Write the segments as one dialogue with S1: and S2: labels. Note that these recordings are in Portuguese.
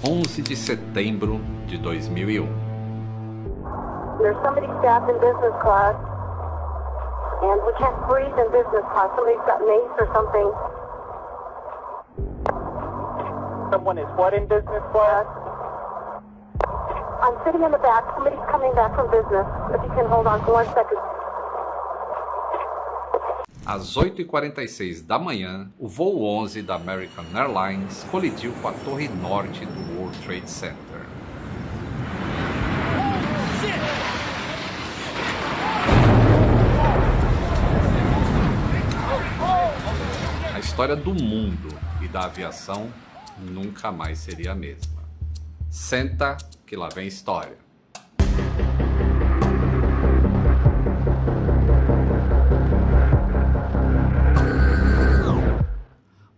S1: 11 de setembro de 2001.
S2: There's somebody stabbed in business class, and we can't breathe in business class. Somebody's got mace or something.
S3: Someone is what in business class?
S2: I'm sitting in the back. Somebody's coming back from business. If you can hold on for 1 second.
S1: Às 8h46 da manhã, o voo 11 da American Airlines colidiu com a torre norte do World Trade Center. A história do mundo e da aviação nunca mais seria a mesma. Senta que lá vem história.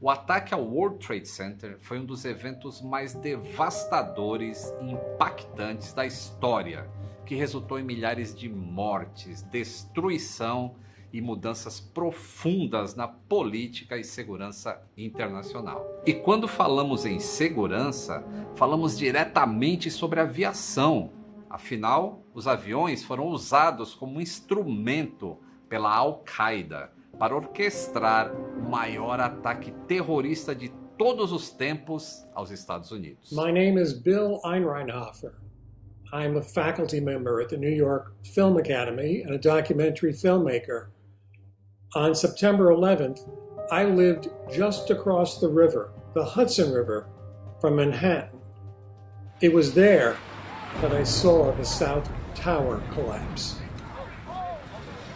S1: O ataque ao World Trade Center foi um dos eventos mais devastadores e impactantes da história, que resultou em milhares de mortes, destruição e mudanças profundas na política e segurança internacional. E quando falamos em segurança, falamos diretamente sobre aviação. Afinal, os aviões foram usados como instrumento pela Al-Qaeda para orquestrar o maior ataque terrorista de todos os tempos aos Estados Unidos.
S4: My name is Bill Einreinhofer. I'm a faculty member at the New York Film Academy and a documentary filmmaker. On September 11th, I lived just across the river, the Hudson River, from Manhattan. It was there that I saw the South Tower collapse.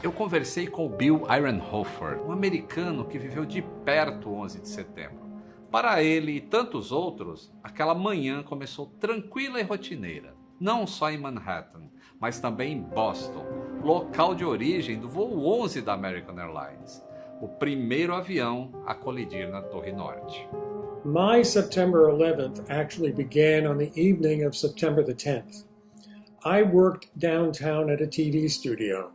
S1: Eu conversei com o Bill Einreinhofer, um americano que viveu de perto o 11 de setembro. Para ele e tantos outros, aquela manhã começou tranquila e rotineira, não só em Manhattan, mas também em Boston, local de origem do voo 11 da American Airlines, o primeiro avião a colidir na Torre Norte.
S4: My September 11th actually began on the evening of September the 10th. I worked downtown at a TV studio.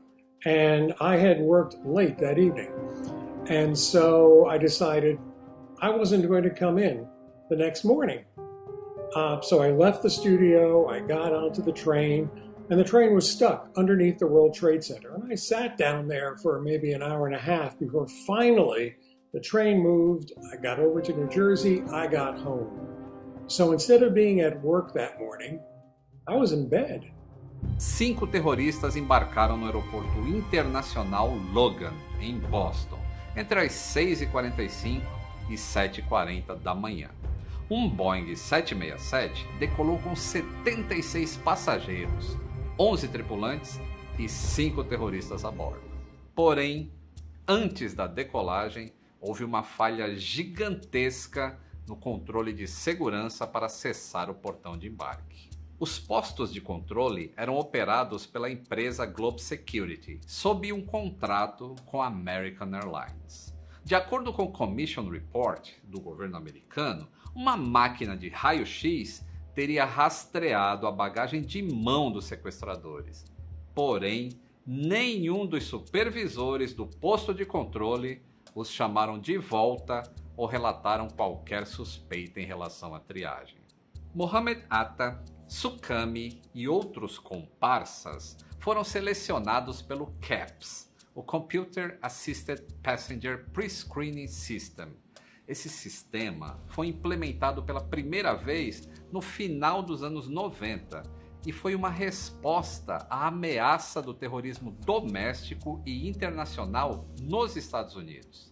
S4: And I had worked late that evening. And so I decided I wasn't going to come in the next morning. So I left the studio, I got onto the train, and the train was stuck underneath the World Trade Center. And I sat down there for maybe an hour and a half before finally the train moved. I got over to New Jersey, I got home. So instead of being at work that morning, I was in bed.
S1: 5 terroristas embarcaram no aeroporto internacional Logan, em Boston, entre as 6h45 e 7h40 da manhã. Um Boeing 767 decolou com 76 passageiros, 11 tripulantes e 5 terroristas a bordo. Porém, antes da decolagem, houve uma falha gigantesca no controle de segurança para acessar o portão de embarque. Os postos de controle eram operados pela empresa Globe Security, sob um contrato com a American Airlines. De acordo com o Commission Report do governo americano, uma máquina de raio-x teria rastreado a bagagem de mão dos sequestradores. Porém, nenhum dos supervisores do posto de controle os chamaram de volta ou relataram qualquer suspeita em relação à triagem. Mohamed Atta, Suqami e outros comparsas foram selecionados pelo CAPS, o Computer Assisted Passenger Pre-Screening System. Esse sistema foi implementado pela primeira vez no final dos anos 90 e foi uma resposta à ameaça do terrorismo doméstico e internacional nos Estados Unidos.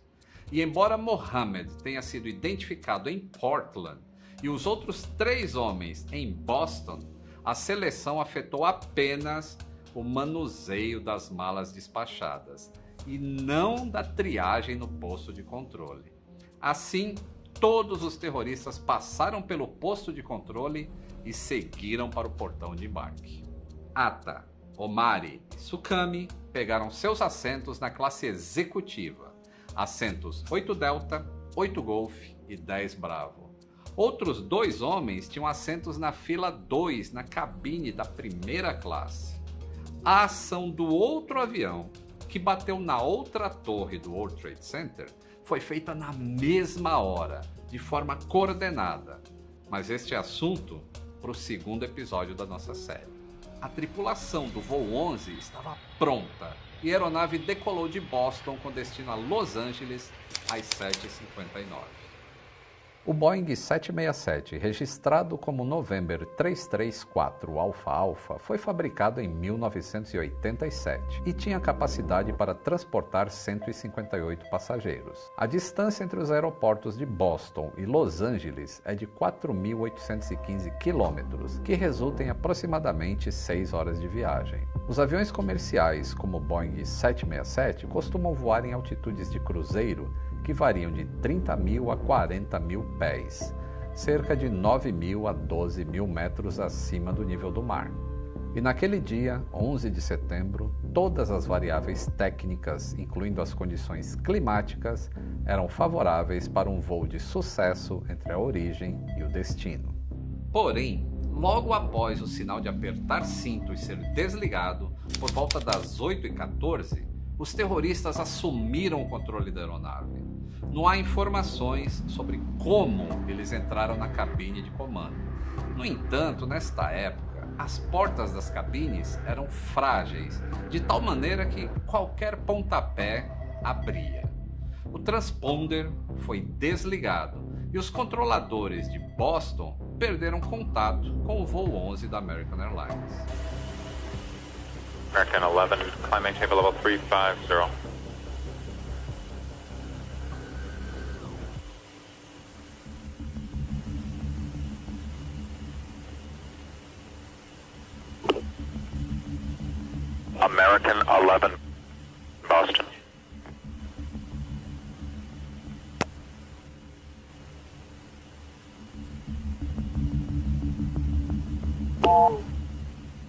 S1: E embora Mohammed tenha sido identificado em Portland e os outros 3 homens em Boston, a seleção afetou apenas o manuseio das malas despachadas e não da triagem no posto de controle. Assim, todos os terroristas passaram pelo posto de controle e seguiram para o portão de embarque. Atta, Omari e Suqami pegaram seus assentos na classe executiva, assentos 8 Delta, 8 Golf e 10 Bravo. Outros 2 homens tinham assentos na fila 2, na cabine da primeira classe. A ação do outro avião, que bateu na outra torre do World Trade Center, foi feita na mesma hora, de forma coordenada. Mas este é assunto para o segundo episódio da nossa série. A tripulação do voo 11 estava pronta e a aeronave decolou de Boston com destino a Los Angeles às 7h59. O Boeing 767, registrado como November 334 Alpha Alpha, foi fabricado em 1987 e tinha capacidade para transportar 158 passageiros. A distância entre os aeroportos de Boston e Los Angeles é de 4.815 quilômetros, que resulta em aproximadamente 6 horas de viagem. Os aviões comerciais, como o Boeing 767, costumam voar em altitudes de cruzeiro que variam de 30.000 a 40.000 pés, cerca de 9.000 a 12.000 metros acima do nível do mar. E naquele dia, 11 de setembro, todas as variáveis técnicas, incluindo as condições climáticas, eram favoráveis para um voo de sucesso entre a origem e o destino. Porém, logo após o sinal de apertar cintos ser desligado, por volta das 8h14, os terroristas assumiram o controle da aeronave. Não há informações sobre como eles entraram na cabine de comando. No entanto, nesta época, as portas das cabines eram frágeis, de tal maneira que qualquer pontapé abria. O transponder foi desligado e os controladores de Boston perderam contato com o voo 11 da American Airlines.
S5: American 11, climbing table level 350. American 11, Boston.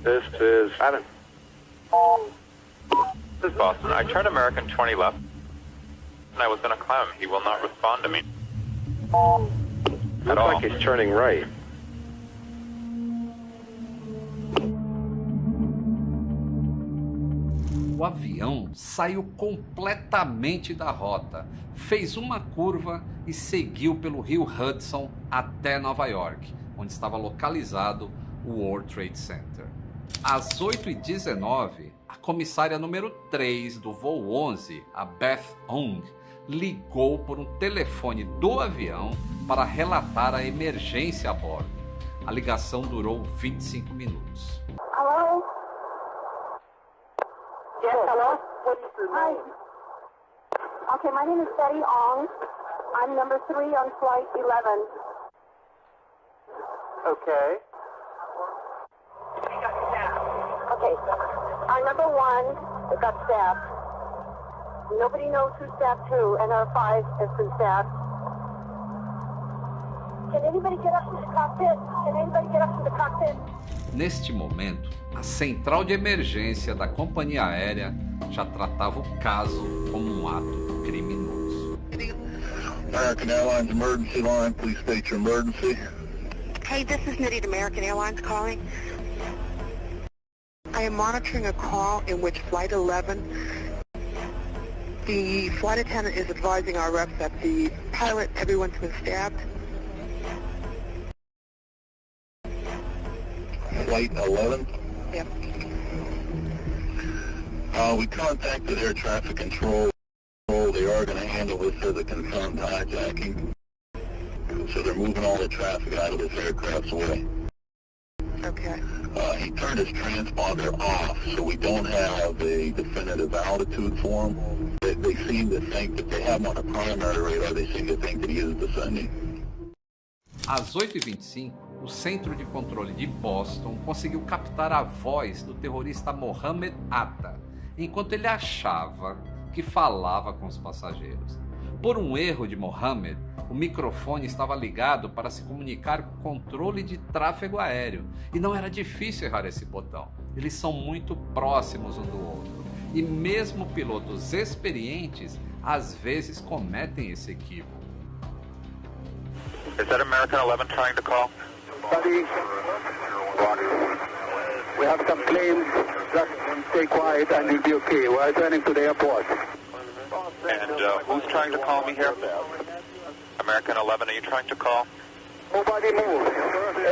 S6: This is Adam.
S5: This is Boston. I turned American 20 left, and I was going to climb him. He will not respond to me.
S6: Looks like he's turning right.
S1: O avião saiu completamente da rota, fez uma curva e seguiu pelo rio Hudson até Nova York, onde estava localizado o World Trade Center. Às 8h19, a comissária número 3 do voo 11, a Beth Ong, ligou por um telefone do avião para relatar a emergência a bordo. A ligação durou 25 minutos.
S2: Hello? Yes, hello? Hi. Okay, my name is Betty Ong. I'm number 3 on flight 11.
S3: Okay.
S2: Okay, our number 1 got stabbed. Nobody knows who stabbed who, and our 5 has been stabbed. Can anybody get up to the cockpit? Can anybody get up to the cockpit?
S1: Neste momento, a central de emergência da companhia aérea já tratava o caso como um ato criminoso.
S7: American Airlines emergency line, please state your emergency.
S8: Hey, this is Nitty, American Airlines calling. I am monitoring a call in which Flight 11, the flight attendant is advising our reps that the pilot, everyone's been stabbed.
S7: Flight 11?
S8: Yep.
S7: We contacted air traffic control. They are going to handle this as a confirmed hijacking. So they're moving all the traffic out of this aircraft's way.
S8: Okay.
S7: He turned his transponder off, so we don't have a definitive altitude for him. They seem to think that they have him on a primary radar. They seem to think that he is descending.
S1: Às 8h25, o Centro de Controle de Boston conseguiu captar a voz do terrorista Mohammed Atta, enquanto ele achava que falava com os passageiros. Por um erro de Mohammed, o microfone estava ligado para se comunicar com o controle de tráfego aéreo, e não era difícil errar esse botão. Eles são muito próximos um do outro, e mesmo pilotos experientes às vezes cometem esse equívoco.
S5: Is that American 11 trying to call?
S6: Buddy, we have some planes. Just stay quiet and you'll be okay. We're returning to the airport.
S5: And who's trying to call me here? American 11, are you trying to call?
S6: Nobody move.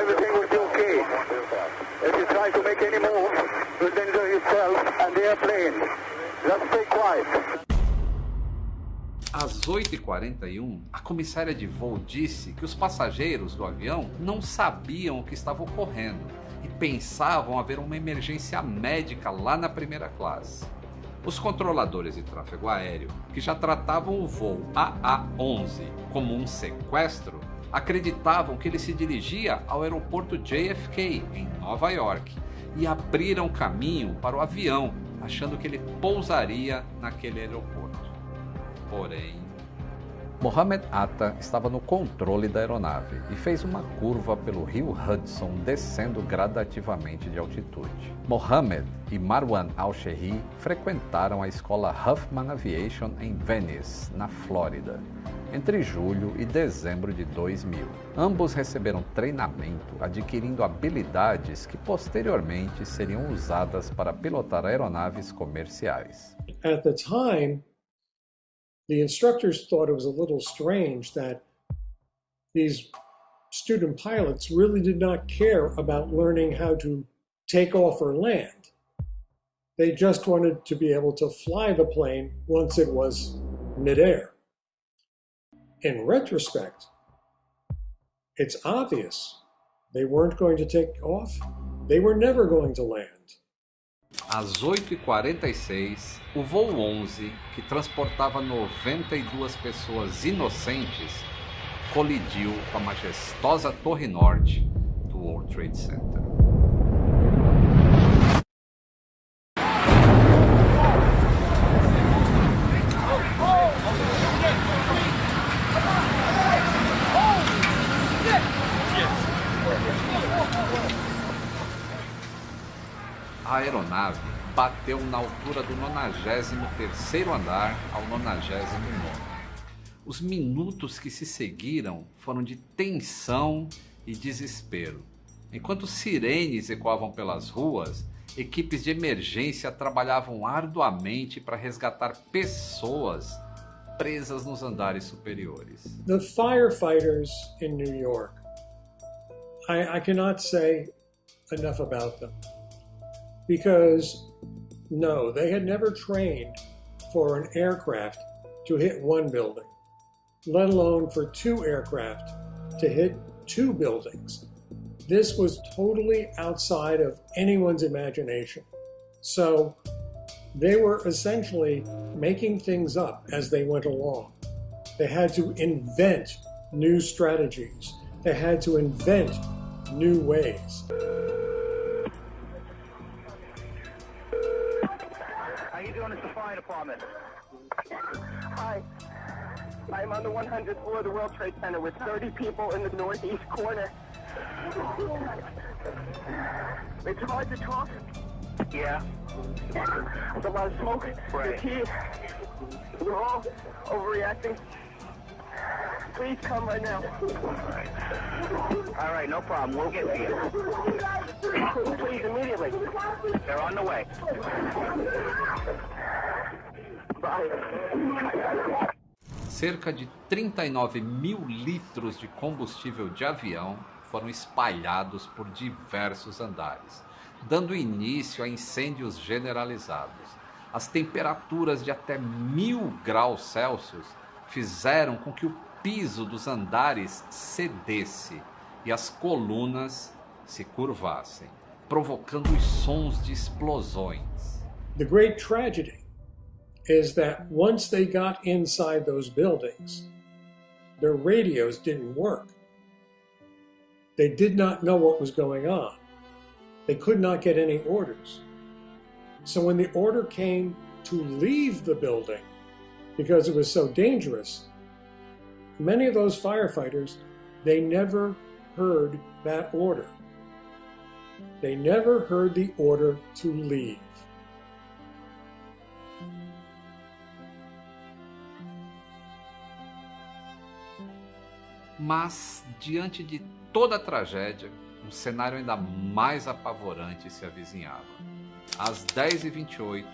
S6: Everything will be okay. If you try to make any move, you'll injure yourself and the airplane. Just stay quiet.
S1: Às 8h41, a comissária de voo disse que os passageiros do avião não sabiam o que estava ocorrendo e pensavam haver uma emergência médica lá na primeira classe. Os controladores de tráfego aéreo, que já tratavam o voo AA-11 como um sequestro, acreditavam que ele se dirigia ao aeroporto JFK, em Nova York, e abriram caminho para o avião, achando que ele pousaria naquele aeroporto. Porém, Mohammed Atta estava no controle da aeronave e fez uma curva pelo rio Hudson, descendo gradativamente de altitude. Mohammed e Marwan Al-Sherri frequentaram a escola Huffman Aviation em Venice, na Flórida, entre julho e dezembro de 2000. Ambos receberam treinamento, adquirindo habilidades que posteriormente seriam usadas para pilotar aeronaves comerciais.
S4: At the time, the instructors thought it was a little strange that these student pilots really did not care about learning how to take off or land. They just wanted to be able to fly the plane once it was midair. In retrospect, it's obvious they weren't going to take off. They were never going to land.
S1: Às 8h46, o voo 11, que transportava 92 pessoas inocentes, colidiu com a majestosa Torre Norte do World Trade Center. A aeronave bateu na altura do 93º andar ao 99º. Os minutos que se seguiram foram de tensão e desespero. Enquanto sirenes ecoavam pelas ruas, equipes de emergência trabalhavam arduamente para resgatar pessoas presas nos andares superiores.
S4: The firefighters in New York, I cannot say enough about them. Because, no, they had never trained for an aircraft to hit one building, let alone for two aircraft to hit two buildings. This was totally outside of anyone's imagination. So they were essentially making things up as they went along. They had to invent new strategies. They had to invent new ways.
S6: How you doing? It's the fire department.
S3: Hi. I'm on the 100th floor of the World Trade Center with 30 people in the northeast corner. It's hard to talk.
S6: Yeah.
S3: There's a lot of smoke.
S6: Right.
S3: There's heat. We're all overreacting. Please come right now.
S6: All right, no problem. We'll get to you.
S3: Please, immediately.
S6: They're on the way.
S3: Bye.
S1: Cerca de 39 mil litros de combustível de avião foram espalhados por diversos andares, dando início a incêndios generalizados. As temperaturas de até 1000 graus Celsius fizeram com que o piso dos andares cedesse e as colunas se curvassem, provocando os sons de explosões.
S4: The great tragedy is that once they got inside those buildings, their radios didn't work. They did not know what was going on. They could not get any orders. So when the order came to leave the building, because it was so dangerous, many of those firefighters, they never heard that order. They never heard the order to leave.
S1: Mas, diante de toda a tragédia, um cenário ainda mais apavorante se avizinhava. Às 10h28,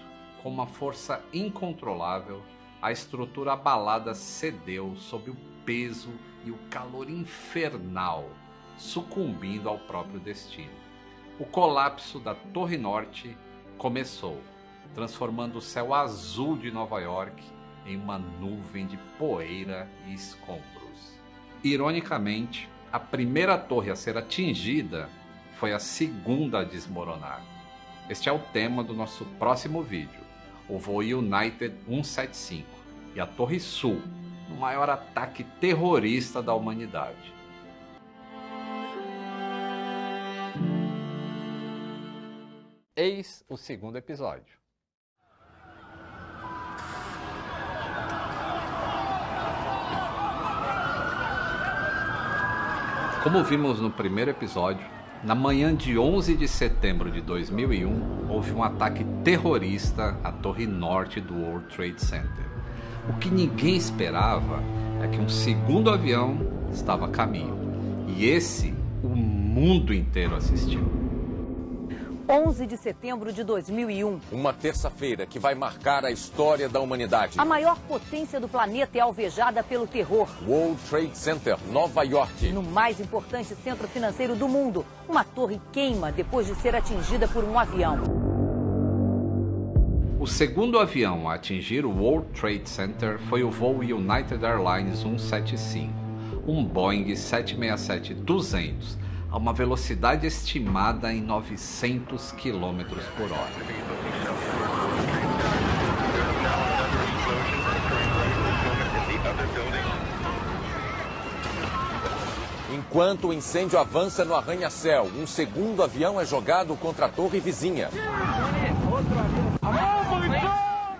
S1: com uma força incontrolável, a estrutura abalada cedeu sob o peso e o calor infernal, sucumbindo ao próprio destino. O colapso da Torre Norte começou, transformando o céu azul de Nova York em uma nuvem de poeira e escombros. Ironicamente, a primeira torre a ser atingida foi a segunda a desmoronar. Este é o tema do nosso próximo vídeo, o voo United 175 e a Torre Sul, o maior ataque terrorista da humanidade. Eis o segundo episódio. Como vimos no primeiro episódio, na manhã de 11 de setembro de 2001, houve um ataque terrorista à Torre Norte do World Trade Center. O que ninguém esperava é que um segundo avião estava a caminho. E esse, o mundo inteiro assistiu.
S9: 11 de setembro de 2001.
S10: Uma terça-feira que vai marcar a história da humanidade.
S9: A maior potência do planeta é alvejada pelo terror.
S10: World Trade Center, Nova York.
S9: No mais importante centro financeiro do mundo, uma torre queima depois de ser atingida por um avião.
S1: O segundo avião a atingir o World Trade Center foi o voo United Airlines 175, um Boeing 767-200, a uma velocidade estimada em 900 km por hora.
S10: Enquanto o incêndio avança no arranha-céu, um segundo avião é jogado contra a torre vizinha.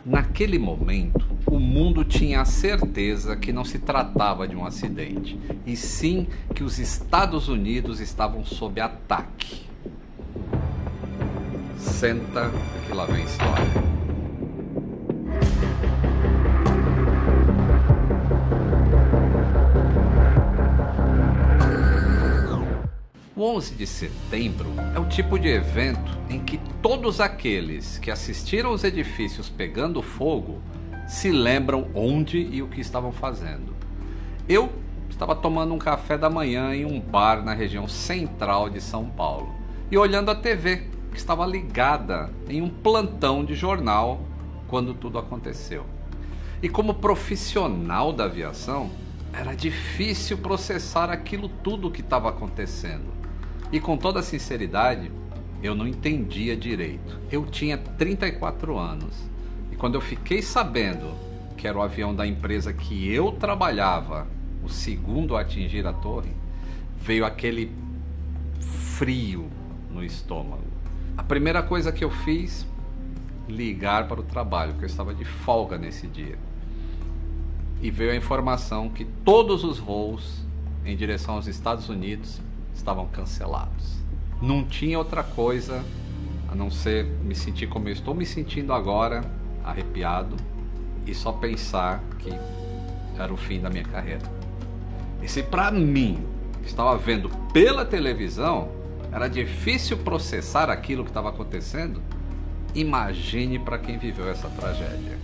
S1: Naquele momento, o mundo tinha a certeza que não se tratava de um acidente, e sim que os Estados Unidos estavam sob ataque. Senta que lá vem história. O 11 de setembro é o tipo de evento em que todos aqueles que assistiram os edifícios pegando fogo se lembram onde e o que estavam fazendo. Eu estava tomando um café da manhã em um bar na região central de São Paulo e olhando a TV, que estava ligada em um plantão de jornal quando tudo aconteceu. E como profissional da aviação, era difícil processar aquilo tudo que estava acontecendo. E com toda sinceridade, eu não entendia direito. Eu tinha 34 anos. E quando eu fiquei sabendo que era o avião da empresa que eu trabalhava, o segundo a atingir a torre, veio aquele frio no estômago. A primeira coisa que eu fiz, ligar para o trabalho, porque eu estava de folga nesse dia. E veio a informação que todos os voos em direção aos Estados Unidos estavam cancelados. Não tinha outra coisa a não ser me sentir como eu estou me sentindo agora, arrepiado, e só pensar que era o fim da minha carreira. E se para mim, que estava vendo pela televisão, era difícil processar aquilo que estava acontecendo, imagine para quem viveu essa tragédia.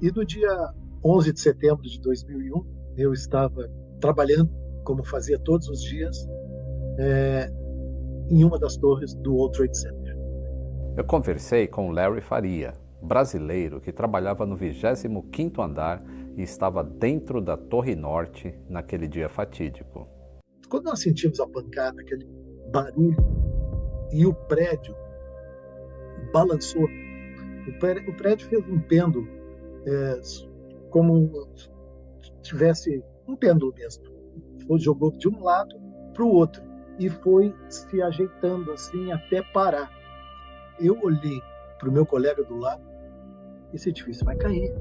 S11: E no dia 11 de setembro de 2001, eu estava trabalhando, como fazia todos os dias, em uma das torres do World Trade Center.
S1: Eu conversei com Larry Faria, brasileiro que trabalhava no 25º andar e estava dentro da Torre Norte naquele dia fatídico.
S11: Quando nós sentimos a pancada, aquele barulho, e o prédio balançou, o prédio fez um pêndulo, como tivesse um pêndulo mesmo. Jogou de um lado para o outro e foi se ajeitando assim até parar. Eu olhei para o meu colega do lado, esse edifício vai cair.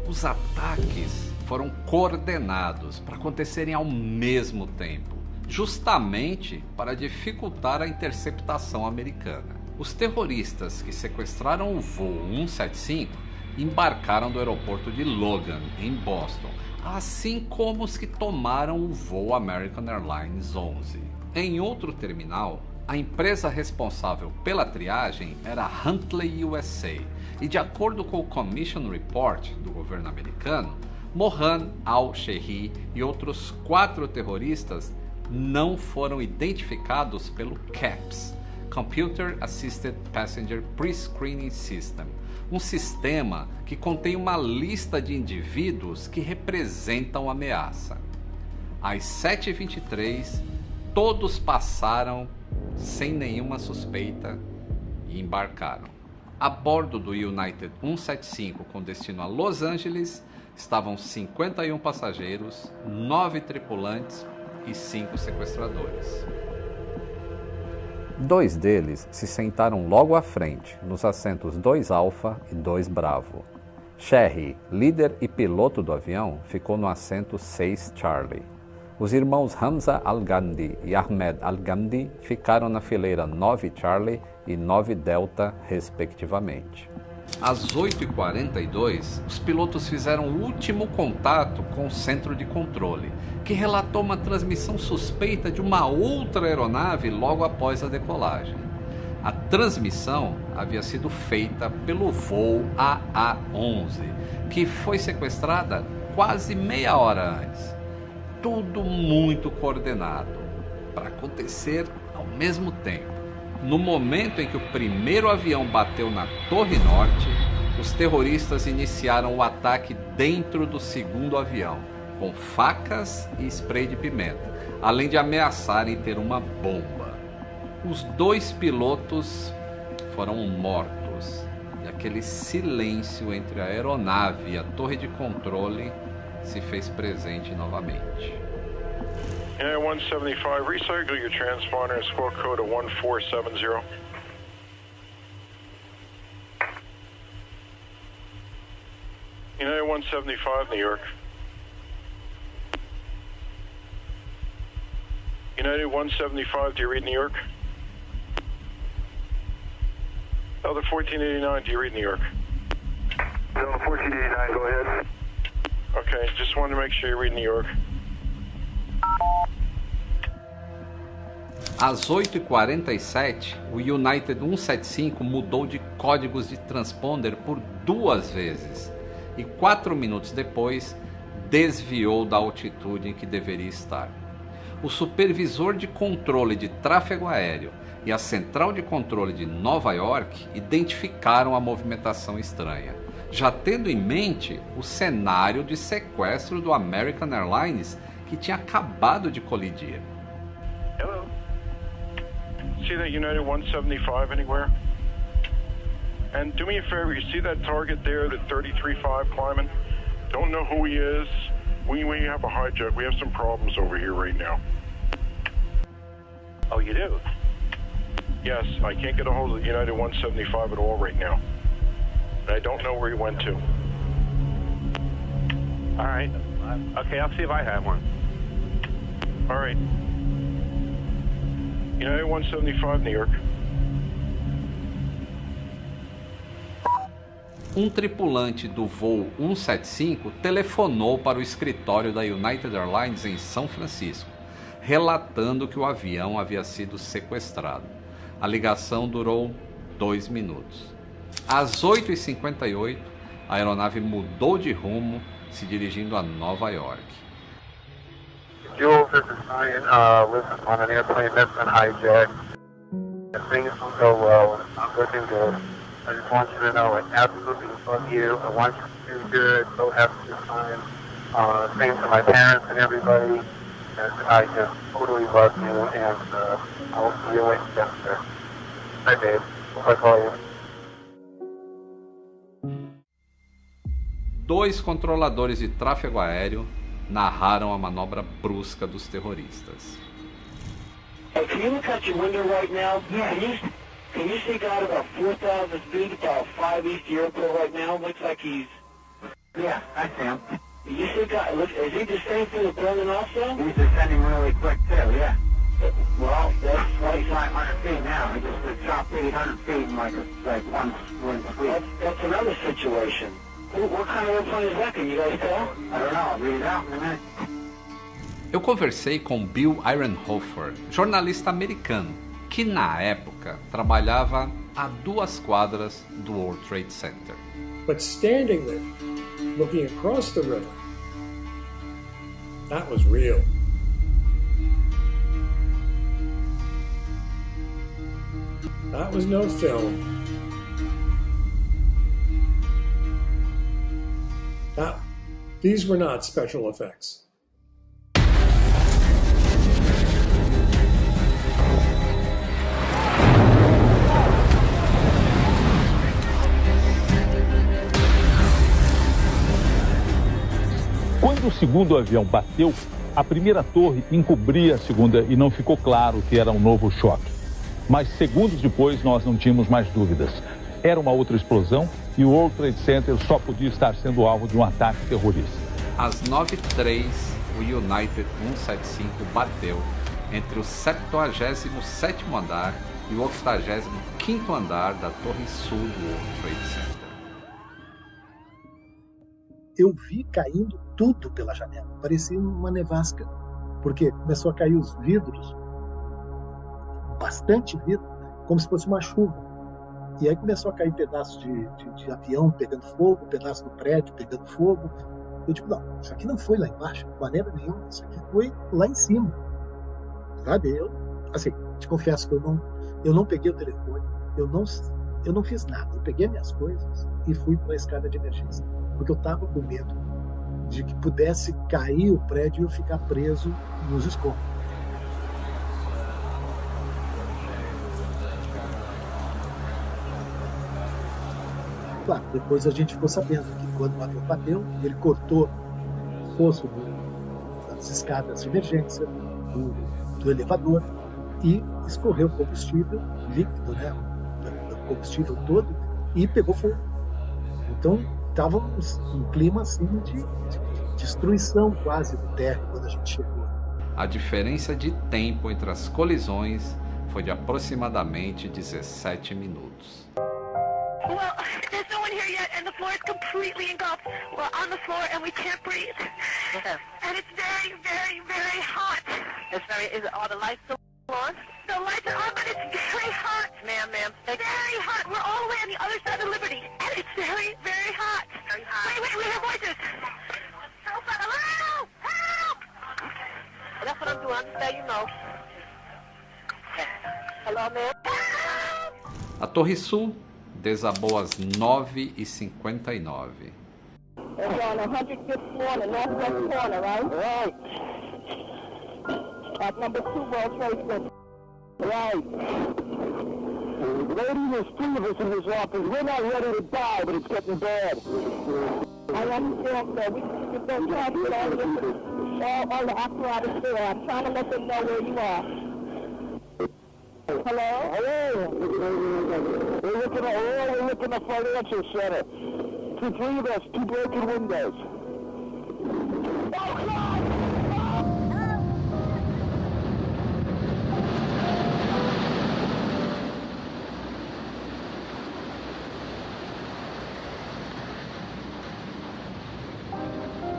S1: Os ataques foram coordenados para acontecerem ao mesmo tempo, justamente para dificultar a interceptação americana. Os terroristas que sequestraram o voo 175 embarcaram do aeroporto de Logan, em Boston, assim como os que tomaram o voo American Airlines 11. Em outro terminal, a empresa responsável pela triagem era Huntley USA, e de acordo com o Commission Report do governo americano, Mohan al-Shehi e outros 4 terroristas não foram identificados pelo CAPS, Computer Assisted Passenger Pre-Screening System, um sistema que contém uma lista de indivíduos que representam ameaça. Às 7h23, todos passaram sem nenhuma suspeita e embarcaram. A bordo do United 175 com destino a Los Angeles estavam 51 passageiros, 9 tripulantes e 5 sequestradores. 2 deles se sentaram logo à frente, nos assentos 2 Alpha e 2 Bravo. Sherry, líder e piloto do avião, ficou no assento 6 Charlie. Os irmãos Hamza Al-Ghamdi e Ahmed Al-Ghamdi ficaram na fileira 9 Charlie e 9 Delta, respectivamente. Às 8h42, os pilotos fizeram o último contato com o centro de controle, que relatou uma transmissão suspeita de uma outra aeronave logo após a decolagem. A transmissão havia sido feita pelo voo AA-11, que foi sequestrada quase meia hora antes. Tudo muito coordenado, para acontecer ao mesmo tempo. No momento em que o primeiro avião bateu na Torre Norte, os terroristas iniciaram o ataque dentro do segundo avião, com facas e spray de pimenta, além de ameaçarem ter uma bomba. Os 2 pilotos foram mortos, e aquele silêncio entre a aeronave e a torre de controle se fez presente novamente.
S12: United 175, recycle your transponder and squawk code of 1470. United 175, New York. United 175, do you read New York? Delta 1489, do you read New York?
S6: Delta 1489, go ahead.
S12: Okay, just wanted to make sure you read New York.
S1: Às 8h47, o United 175 mudou de códigos de transponder por 2 vezes e 4 minutos depois desviou da altitude em que deveria estar. O supervisor de controle de tráfego aéreo e a central de controle de Nova York identificaram a movimentação estranha, já tendo em mente o cenário de sequestro do American Airlines que tinha acabado de colidir.
S12: Hello. See that United 175 anywhere? And do me a favor, you see that target there, the 335 climbing? Don't know who he is. We have a hijack. We have some problems over here right now.
S6: Oh, you do?
S12: Yes, I can't get a hold of the United 175 at all right now. And I don't know where he went to.
S6: All right. Okay, I'll see if I have one.
S12: All right. United 175, New York.
S1: Um tripulante do voo 175 telefonou para o escritório da United Airlines em São Francisco, relatando que o avião havia sido sequestrado. A ligação durou 2 minutos. Às 8h58, a aeronave mudou de rumo, se dirigindo a Nova York.
S6: Jules, this is Ryan. Listen, on an airplane that's been hijacked. Things will go well. I'm looking good. I just want you to know I absolutely love you. I want you to do good. So happy to find. Same to my parents and everybody. And I just totally love you. And I'll see you in Chester. Hi, babe. I'll call you.
S1: 2 controladores de tráfego aéreo narraram a manobra brusca dos terroristas.
S13: Hey, can you look out your window right now? Yeah. Can you see out about 4,000 feet, about 5 east of the airport right now? Looks like he's...
S6: Yeah, I see him.
S13: You see guy, is he descending through the building also?
S6: He's descending really quick too, yeah.
S13: Well, that's
S6: He's 500 feet now. He just dropped 800 feet in like one sweep.
S13: That's another situation. What kind of airplane is that? Can you guys tell?
S6: I don't know. I'll read it out in a minute.
S1: Eu conversei com Bill Ironhofer, jornalista americano, que na época trabalhava a 2 quadras do World Trade Center.
S4: But standing there, looking across the river, That was real. That was no film. These were not special effects.
S14: Quando o segundo avião bateu, a primeira torre encobria a segunda e não ficou claro que era um novo choque. Mas segundos depois nós não tínhamos mais dúvidas. Era uma outra explosão e o World Trade Center só podia estar sendo alvo de um ataque terrorista.
S1: Às 9h03, o United 175 bateu entre o 77º andar e o 85º andar da Torre Sul do World Trade Center.
S11: Eu vi caindo tudo pela janela, parecia uma nevasca, porque começou a cair os vidros, bastante vidro, como se fosse uma chuva. E aí começou a cair pedaços de avião pegando fogo, pedaços do prédio pegando fogo. Eu digo, não, isso aqui não foi lá embaixo, de maneira nenhuma, isso aqui foi lá em cima. Sabe, te confesso que eu não peguei o telefone, eu não fiz nada. Eu peguei minhas coisas e fui para a escada de emergência, porque eu estava com medo de que pudesse cair o prédio e eu ficar preso nos escombros. Claro, depois a gente ficou sabendo que quando o avião bateu, ele cortou o fosso das escadas de emergência, do elevador, e escorreu combustível líquido, né? O combustível todo, e pegou fogo. Então, estávamos num clima assim de destruição quase do térreo quando a gente chegou.
S1: A diferença de tempo entre as colisões foi de aproximadamente 17 minutos.
S2: Well, there's no one here yet, and the floor is completely engulfed. We're on the floor, and we can't breathe. And it's very, very, very hot. Are the lights still on? The lights are on, but it's very hot. Ma'am. Very hot. We're all the way on the other side of Liberty, and it's very, very hot. Very hot. Wait, we hear voices. Help! Help! That's what I'm doing. I'm just letting you know. Hello, ma'am?
S1: A Torre Sul desabou às 9h59.
S2: It's on 105th floor, the northwest corner, right? Right. At number 2 World Trade Center. Right. Lady, there's 3 of us in this office. We're not ready to die, but it's getting bad. I understand, sir. We've been trying to get all the apparatus there. I'm trying to let them know where you are. Hello? We're looking at the financial center. 3 of us, 2 broken windows. Oh, God!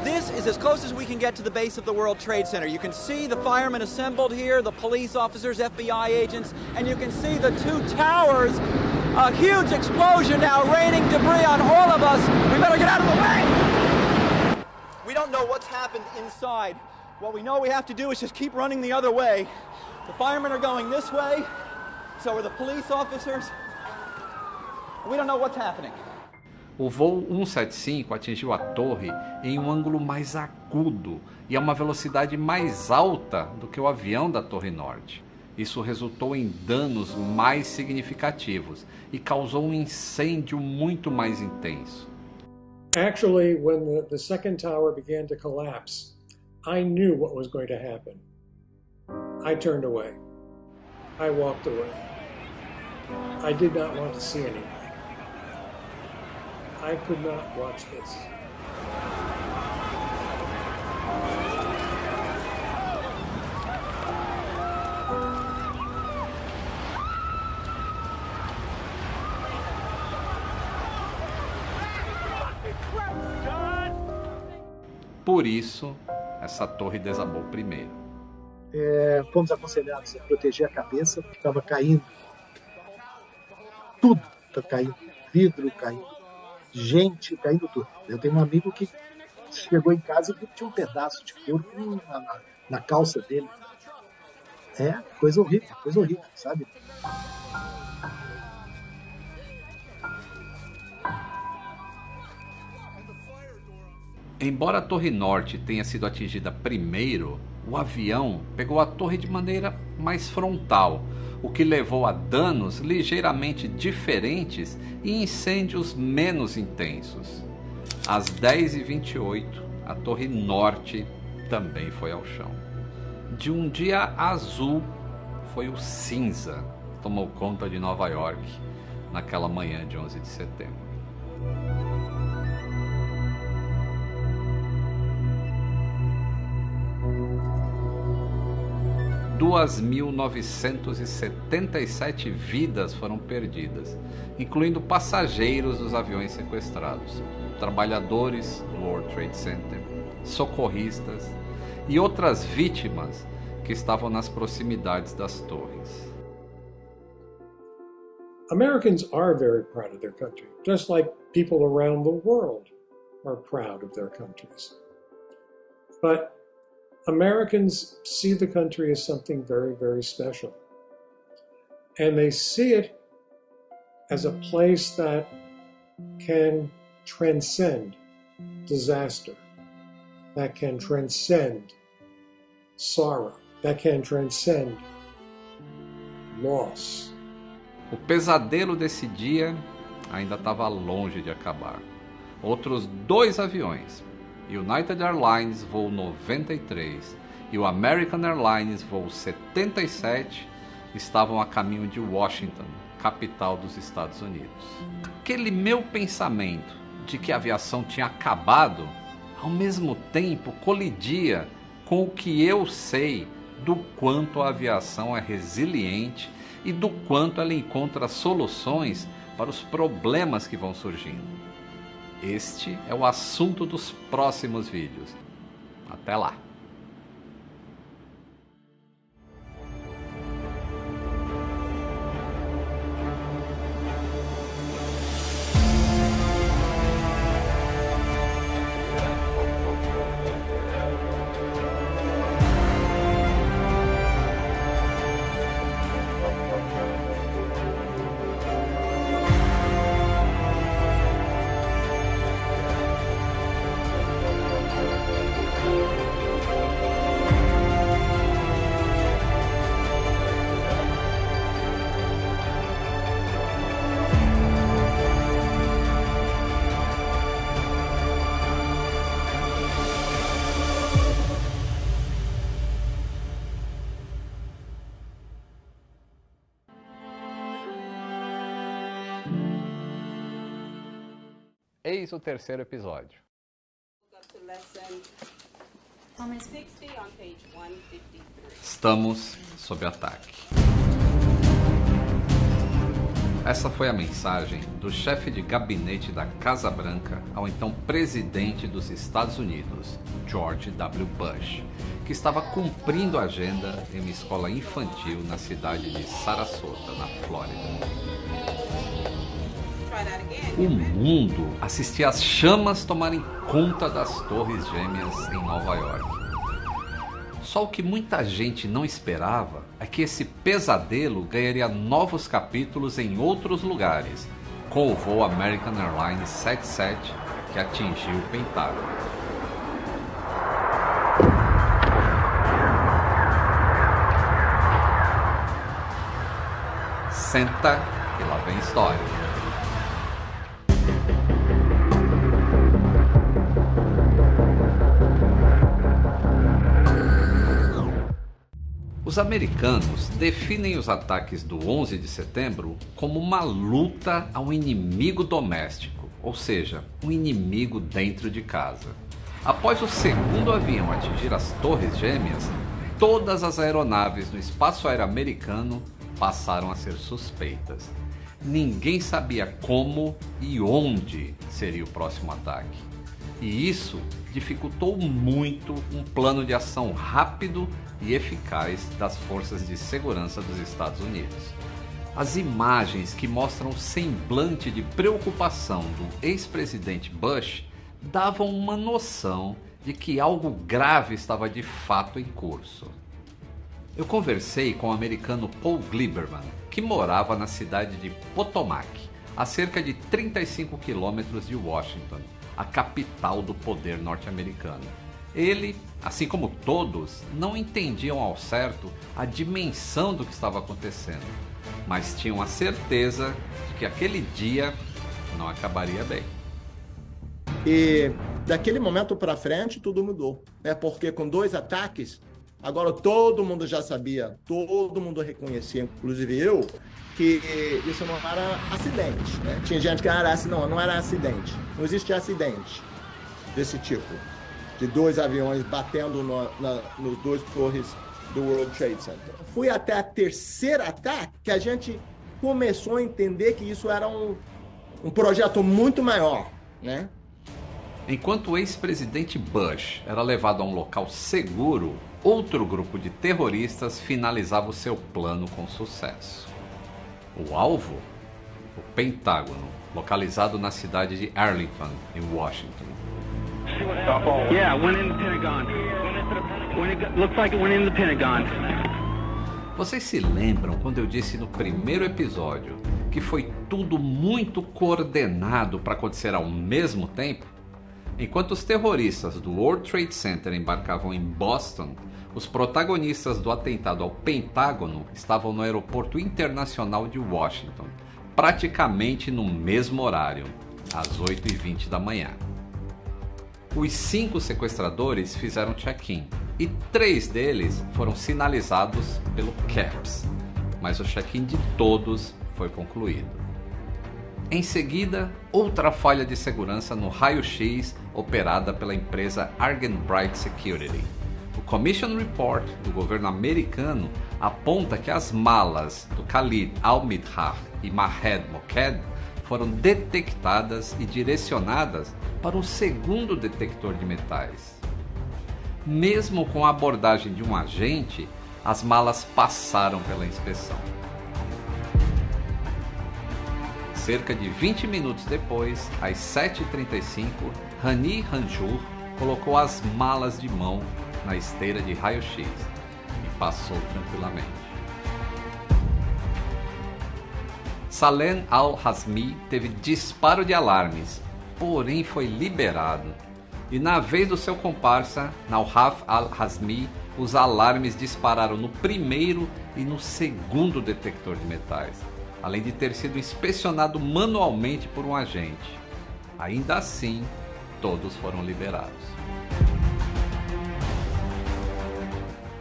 S15: This is as close as we can get to the base of the World Trade Center. You can see the firemen assembled here, the police officers, FBI agents, and you can see the 2 towers. A huge explosion now, raining debris on all of us. We better get out of the way! We don't know what's happened inside. What we know we have to do is just keep running the other way. The firemen are going this way, so are the police officers. We don't know what's happening.
S1: O voo 175 atingiu a torre em um ângulo mais agudo e a uma velocidade mais alta do que o avião da Torre Norte. Isso resultou em danos mais significativos e causou um incêndio muito mais intenso.
S4: Actually, when the second tower began to collapse, I knew what was going to happen. I turned away. I walked away. I did not want to see anything. I could not watch this.
S1: Por isso, essa torre desabou primeiro.
S11: Fomos aconselhados a proteger a cabeça, porque estava caindo. Tudo está caindo. Vidro caindo. Gente caindo tudo. Eu tenho um amigo que chegou em casa e tinha um pedaço de couro na calça dele. Coisa horrível, sabe?
S1: Embora a Torre Norte tenha sido atingida primeiro, o avião pegou a torre de maneira mais frontal, o que levou a danos ligeiramente diferentes e incêndios menos intensos. Às 10h28, a Torre Norte também foi ao chão. De um dia azul, foi o cinza que tomou conta de Nova York naquela manhã de 11 de setembro. Duas 2.977 vidas foram perdidas, incluindo passageiros dos aviões sequestrados, trabalhadores do World Trade Center, socorristas e outras vítimas que estavam nas proximidades das torres.
S4: Americans are very proud of their country, just like people around the world are proud of their countries. But Americans see the country as something very, very special. And they see it as a place that can transcend disaster, that can transcend sorrow, that can transcend loss.
S1: O pesadelo desse dia ainda estava longe de acabar. Outros 2 aviões, United Airlines voo 93 e o American Airlines voo 77, estavam a caminho de Washington, capital dos Estados Unidos. Aquele meu pensamento de que a aviação tinha acabado, ao mesmo tempo colidia com o que eu sei do quanto a aviação é resiliente e do quanto ela encontra soluções para os problemas que vão surgindo. Este é o assunto dos próximos vídeos. Até lá! Eis o terceiro episódio. Estamos sob ataque. Essa foi a mensagem do chefe de gabinete da Casa Branca ao então presidente dos Estados Unidos, George W. Bush, que estava cumprindo a agenda em uma escola infantil na cidade de Sarasota, na Flórida. O mundo assistia às chamas tomarem conta das Torres Gêmeas em Nova York. Só o que muita gente não esperava é que esse pesadelo ganharia novos capítulos em outros lugares, com o voo American Airlines 77 que atingiu o Pentágono. Senta que lá vem história. Os americanos definem os ataques do 11 de setembro como uma luta a um inimigo doméstico, ou seja, um inimigo dentro de casa. Após o segundo avião atingir as Torres Gêmeas, todas as aeronaves no espaço aéreo americano passaram a ser suspeitas. Ninguém sabia como e onde seria o próximo ataque. E isso dificultou muito um plano de ação rápido e eficaz das forças de segurança dos Estados Unidos. As imagens que mostram o semblante de preocupação do ex-presidente Bush davam uma noção de que algo grave estava de fato em curso. Eu conversei com o americano Paul Gleiberman, que morava na cidade de Potomac, a cerca de 35 quilômetros de Washington, a capital do poder norte-americano. Ele, assim como todos, não entendiam ao certo a dimensão do que estava acontecendo, mas tinham a certeza de que aquele dia não acabaria bem.
S16: E daquele momento para frente tudo mudou, né? Porque com 2 ataques, agora todo mundo já sabia, todo mundo reconhecia, inclusive eu, que isso não era acidente, né? Tinha gente que era assim, não era acidente, não existe acidente desse tipo, de 2 aviões batendo nos 2 torres do World Trade Center. Foi até a 3º ataque que a gente começou a entender que isso era um projeto muito maior, né?
S1: Enquanto o ex-presidente Bush era levado a um local seguro, outro grupo de terroristas finalizava o seu plano com sucesso. O alvo? O Pentágono, localizado na cidade de Arlington, em Washington.
S13: Yeah, went in the Pentagon. Looks like it went in the Pentagon.
S1: Vocês se lembram quando eu disse no primeiro episódio que foi tudo muito coordenado para acontecer ao mesmo tempo? Enquanto os terroristas do World Trade Center embarcavam em Boston, os protagonistas do atentado ao Pentágono estavam no aeroporto internacional de Washington, praticamente no mesmo horário, às 8h20 da manhã. Os 5 sequestradores fizeram check-in e 3 deles foram sinalizados pelo CAPS, mas o check-in de todos foi concluído. Em seguida, outra falha de segurança no raio-x operada pela empresa Argenbright Security. O Commission Report do governo americano aponta que as malas do Khalid al-Midhar e Mahed Moked foram detectadas e direcionadas para um segundo detector de metais. Mesmo com a abordagem de um agente, as malas passaram pela inspeção. Cerca de 20 minutos depois, às 7h35, Hani Hanjour colocou as malas de mão na esteira de raio-x e passou tranquilamente. Salem al-Hazmi teve disparo de alarmes, porém foi liberado. E na vez do seu comparsa, Nawhaf al-Hazmi, os alarmes dispararam no primeiro e no segundo detector de metais, além de ter sido inspecionado manualmente por um agente. Ainda assim, todos foram liberados.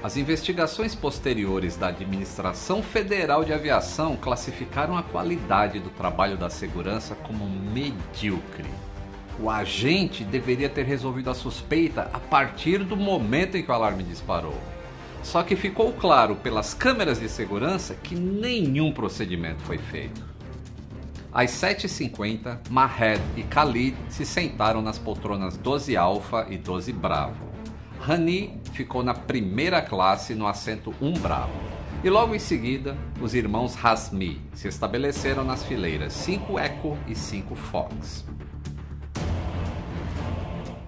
S1: As investigações posteriores da Administração Federal de Aviação classificaram a qualidade do trabalho da segurança como medíocre. O agente deveria ter resolvido a suspeita a partir do momento em que o alarme disparou. Só que ficou claro pelas câmeras de segurança que nenhum procedimento foi feito. Às 7h50, Mahed e Khalid se sentaram nas poltronas 12 Alfa e 12 Bravo. Hani ficou na primeira classe no assento 1 Bravo. E logo em seguida, os irmãos Hazmi se estabeleceram nas fileiras 5 Echo e 5 Fox.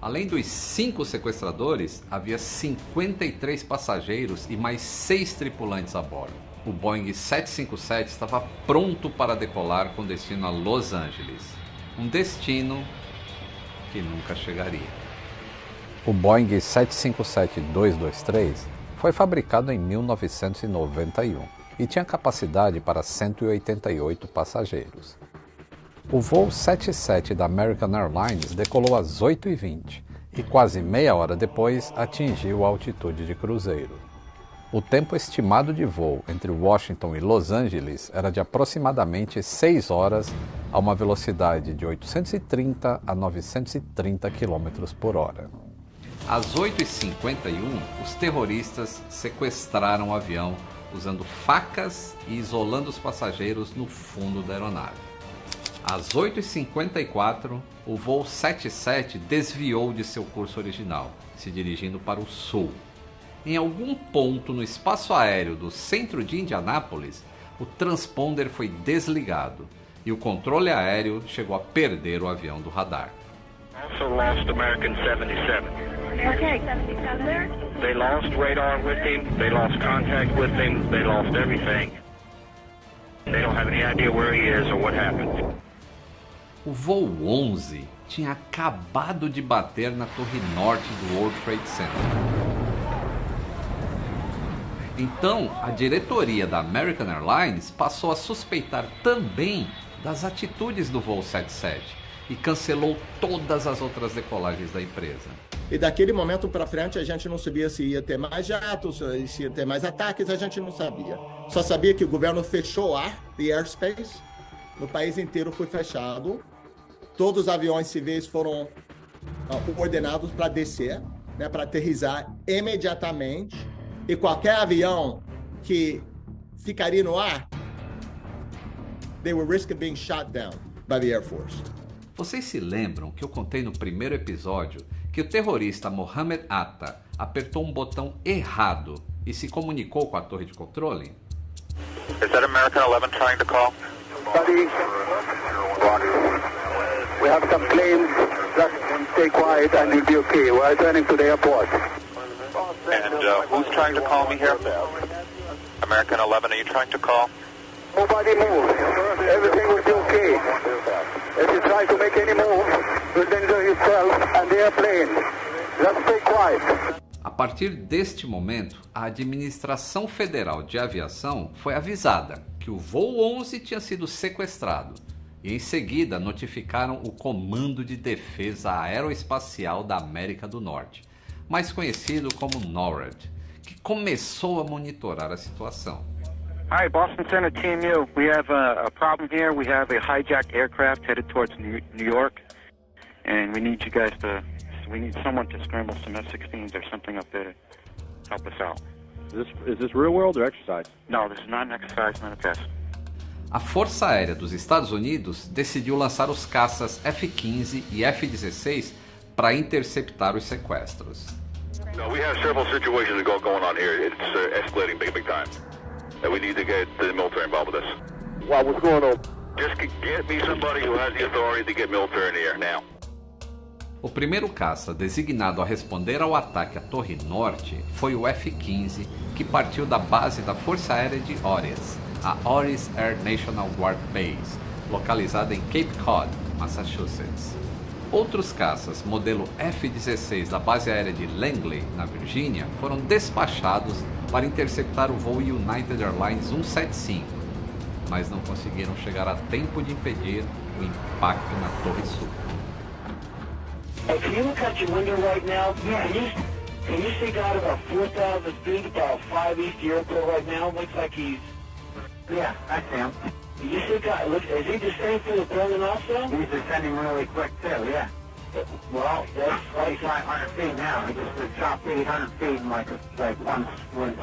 S1: Além dos 5 sequestradores, havia 53 passageiros e mais 6 tripulantes a bordo. O Boeing 757 estava pronto para decolar com destino a Los Angeles. Um destino que nunca chegaria. O Boeing 757-223 foi fabricado em 1991 e tinha capacidade para 188 passageiros. O voo 77 da American Airlines decolou às 8h20 e quase meia hora depois atingiu a altitude de cruzeiro. O tempo estimado de voo entre Washington e Los Angeles era de aproximadamente 6 horas a uma velocidade de 830 a 930 km por hora. Às 8h51, os terroristas sequestraram o avião usando facas e isolando os passageiros no fundo da aeronave. Às 8h54, o voo 77 desviou de seu curso original, se dirigindo para o sul. Em algum ponto no espaço aéreo do centro de Indianápolis, o transponder foi desligado e o controle aéreo chegou a perder o avião do radar.
S12: Also lost American 77.
S2: Okay, 77 there?
S12: They lost radar with him, they lost contact with him, they lost everything. They don't have any idea where he is or what happened.
S1: O voo 11 tinha acabado de bater na torre norte do World Trade Center. Então, a diretoria da American Airlines passou a suspeitar também das atitudes do voo 77 e cancelou todas as outras decolagens da empresa.
S16: E daquele momento para frente a gente não sabia se ia ter mais jatos, se ia ter mais ataques, a gente não sabia. Só sabia que o governo fechou o ar, the airspace, no país inteiro foi fechado. Todos os aviões civis foram ordenados para descer, né, para aterrissar imediatamente. E qualquer avião que ficaria no ar, they were risk of being shot down by the Air Force.
S1: Vocês se lembram que eu contei no primeiro episódio que o terrorista Mohammed Atta apertou um botão errado e se comunicou com a torre de controle?
S5: Is that American 11 trying to call?
S6: Buddy, we have some planes. Just stay quiet and you'll be okay. We are returning to the airport.
S5: And who's trying to call me here? American 11, are you trying to call?
S6: Nobody move. Everything will be okay. If you try to make any move, you'll danger yourself and the airplane. Just stay quiet.
S1: A partir deste momento, a Administração Federal de Aviação foi avisada que o voo 11 tinha sido sequestrado e em seguida notificaram o Comando de Defesa Aeroespacial da América do Norte, mais conhecido como NORAD, que começou a monitorar a situação.
S17: Hi, Boston Center, Team U. We have a problem here. We have a hijacked aircraft headed towards New York, and we need you guys to... We need someone to scramble some F-16s or something up there to help us out.
S18: Is this real world or exercise?
S17: No, this is not an exercise, not a test.
S1: A Força Aérea dos Estados Unidos decidiu lançar os caças F-15 e F-16 para interceptar os sequestros.
S7: No, we have several situations going on here. It's escalating big time. We need to get the military involved with this.
S6: Wow, what's going on?
S7: Just get me somebody who has the authority to get military in the air now.
S1: O primeiro caça designado a responder ao ataque à Torre Norte foi o F-15, que partiu da base da Força Aérea de Otis, a Otis Air National Guard Base, localizada em Cape Cod, Massachusetts. Outros caças, modelo F-16 da base aérea de Langley, na Virgínia, foram despachados para interceptar o voo United Airlines 175, mas não conseguiram chegar a tempo de impedir o impacto na Torre Sul.
S13: Hey, can you look out your window right now? Yeah. Can you see God about 4,000 feet, about 5 east of your airport right now? Looks like he's...
S6: Yeah, I see him.
S13: You see God, is he descending through the building also?
S6: He's descending really quick too, yeah.
S13: Well, that's
S6: He's 500 feet now. He just chopped 800 feet in like one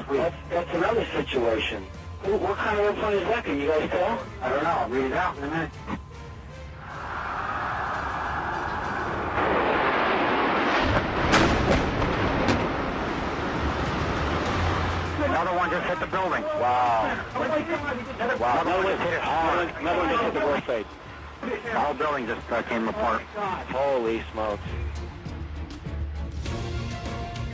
S6: sweep.
S13: That's another situation. What kind of airplane is that? Can you guys tell?
S6: I don't know. I'll read it out in a minute. Another one just hit the building.
S17: Wow.
S6: Wow.
S17: Another one hit it hard. Another one just hit the world face.
S6: The whole building just came apart.
S17: Holy smokes.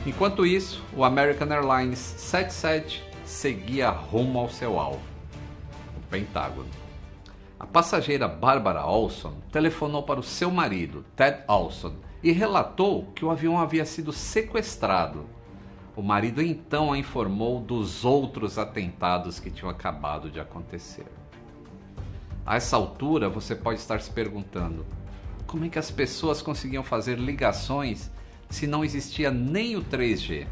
S1: Enquanto isso, o American Airlines 77 seguia rumo ao seu alvo, o Pentágono. A passageira Barbara Olson telefonou para o seu marido, Ted Olson, e relatou que o avião havia sido sequestrado. O marido então a informou dos outros atentados que tinham acabado de acontecer. A essa altura você pode estar se perguntando: como é que as pessoas conseguiam fazer ligações se não existia nem o 3G?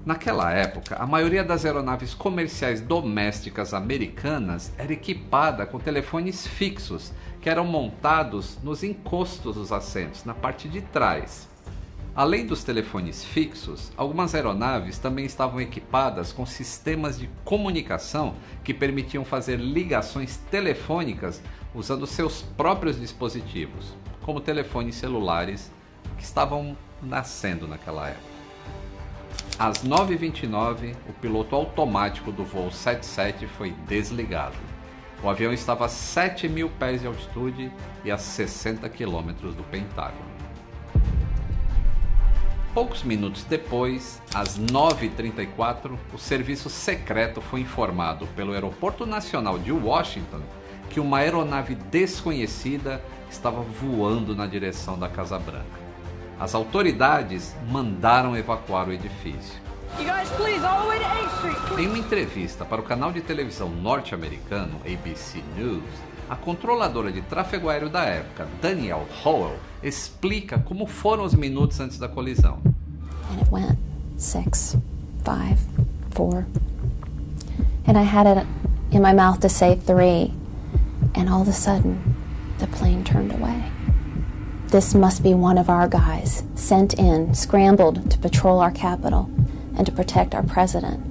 S1: Naquela época, a maioria das aeronaves comerciais domésticas americanas era equipada com telefones fixos, que eram montados nos encostos dos assentos, na parte de trás. Além dos telefones fixos, algumas aeronaves também estavam equipadas com sistemas de comunicação que permitiam fazer ligações telefônicas usando seus próprios dispositivos, como telefones celulares que estavam nascendo naquela época. Às 9h29, o piloto automático do voo 77 foi desligado. O avião estava a 7.000 pés de altitude e a 60 quilômetros do Pentágono. Poucos minutos depois, às 9h34, o serviço secreto foi informado pelo Aeroporto Nacional de Washington que uma aeronave desconhecida estava voando na direção da Casa Branca. As autoridades mandaram evacuar o edifício. Em uma entrevista para o canal de televisão norte-americano ABC News, a controladora de tráfego aéreo da época, Danielle Howell, explica como foram os minutos antes da colisão.
S19: And it went 6, 5, 4. And I had it in my mouth to say 3. And all of a sudden, the plane turned away. This must be one of our guys, sent in, scrambled to patrol our capital and to protect our president.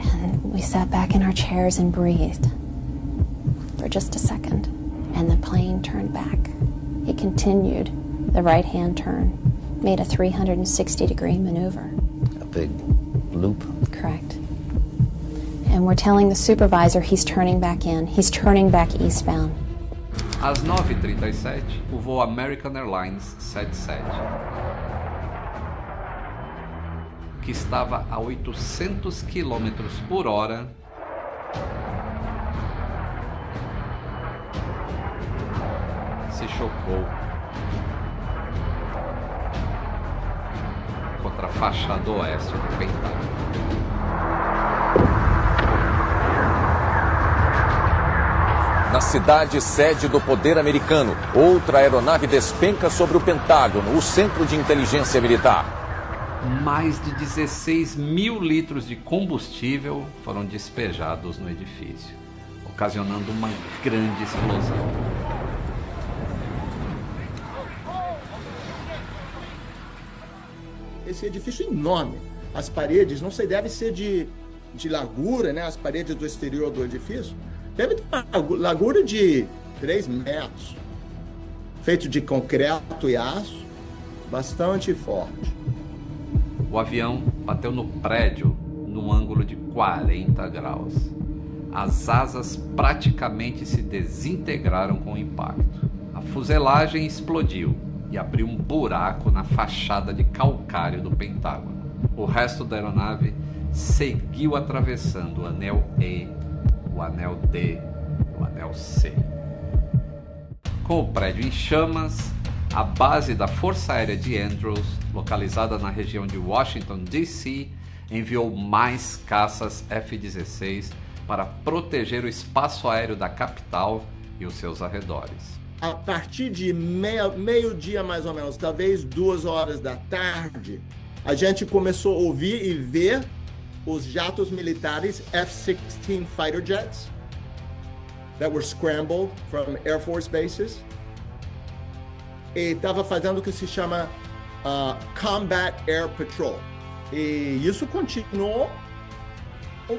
S19: And we sat back in our chairs and breathed for just a second. And the plane turned back. He continued the right-hand turn, made a 360-degree maneuver.
S20: A big loop?
S19: Correct. And we're telling the supervisor he's turning back in. He's turning back eastbound.
S1: Às 9h37, o voo American Airlines 77, que estava a 800 km por hora, se chocou contra a fachada oeste do Pentágono.
S10: Na cidade sede do poder americano, outra aeronave despenca sobre o Pentágono, o centro de inteligência militar.
S1: Mais de 16 mil litros de combustível foram despejados no edifício, ocasionando uma grande explosão.
S16: Esse edifício é enorme. As paredes, não sei, deve ser de largura, né? As paredes do exterior do edifício. Deve ter uma largura de 3 metros. Feito de concreto e aço. Bastante forte.
S1: O avião bateu no prédio num ângulo de 40 graus. As asas praticamente se desintegraram com o impacto. A fuselagem explodiu e abriu um buraco na fachada de calcário do Pentágono. O resto da aeronave seguiu atravessando o anel E, o anel D, o anel C. Com o prédio em chamas, a base da Força Aérea de Andrews, localizada na região de Washington, D.C., enviou mais caças F-16 para proteger o espaço aéreo da capital e os seus arredores.
S16: A partir de meio-dia, mais ou menos, talvez 2 horas da tarde, a gente começou a ouvir e ver os jatos militares F-16 fighter jets that were scrambled from Air Force bases. E estava fazendo o que se chama Combat Air Patrol. E isso continuou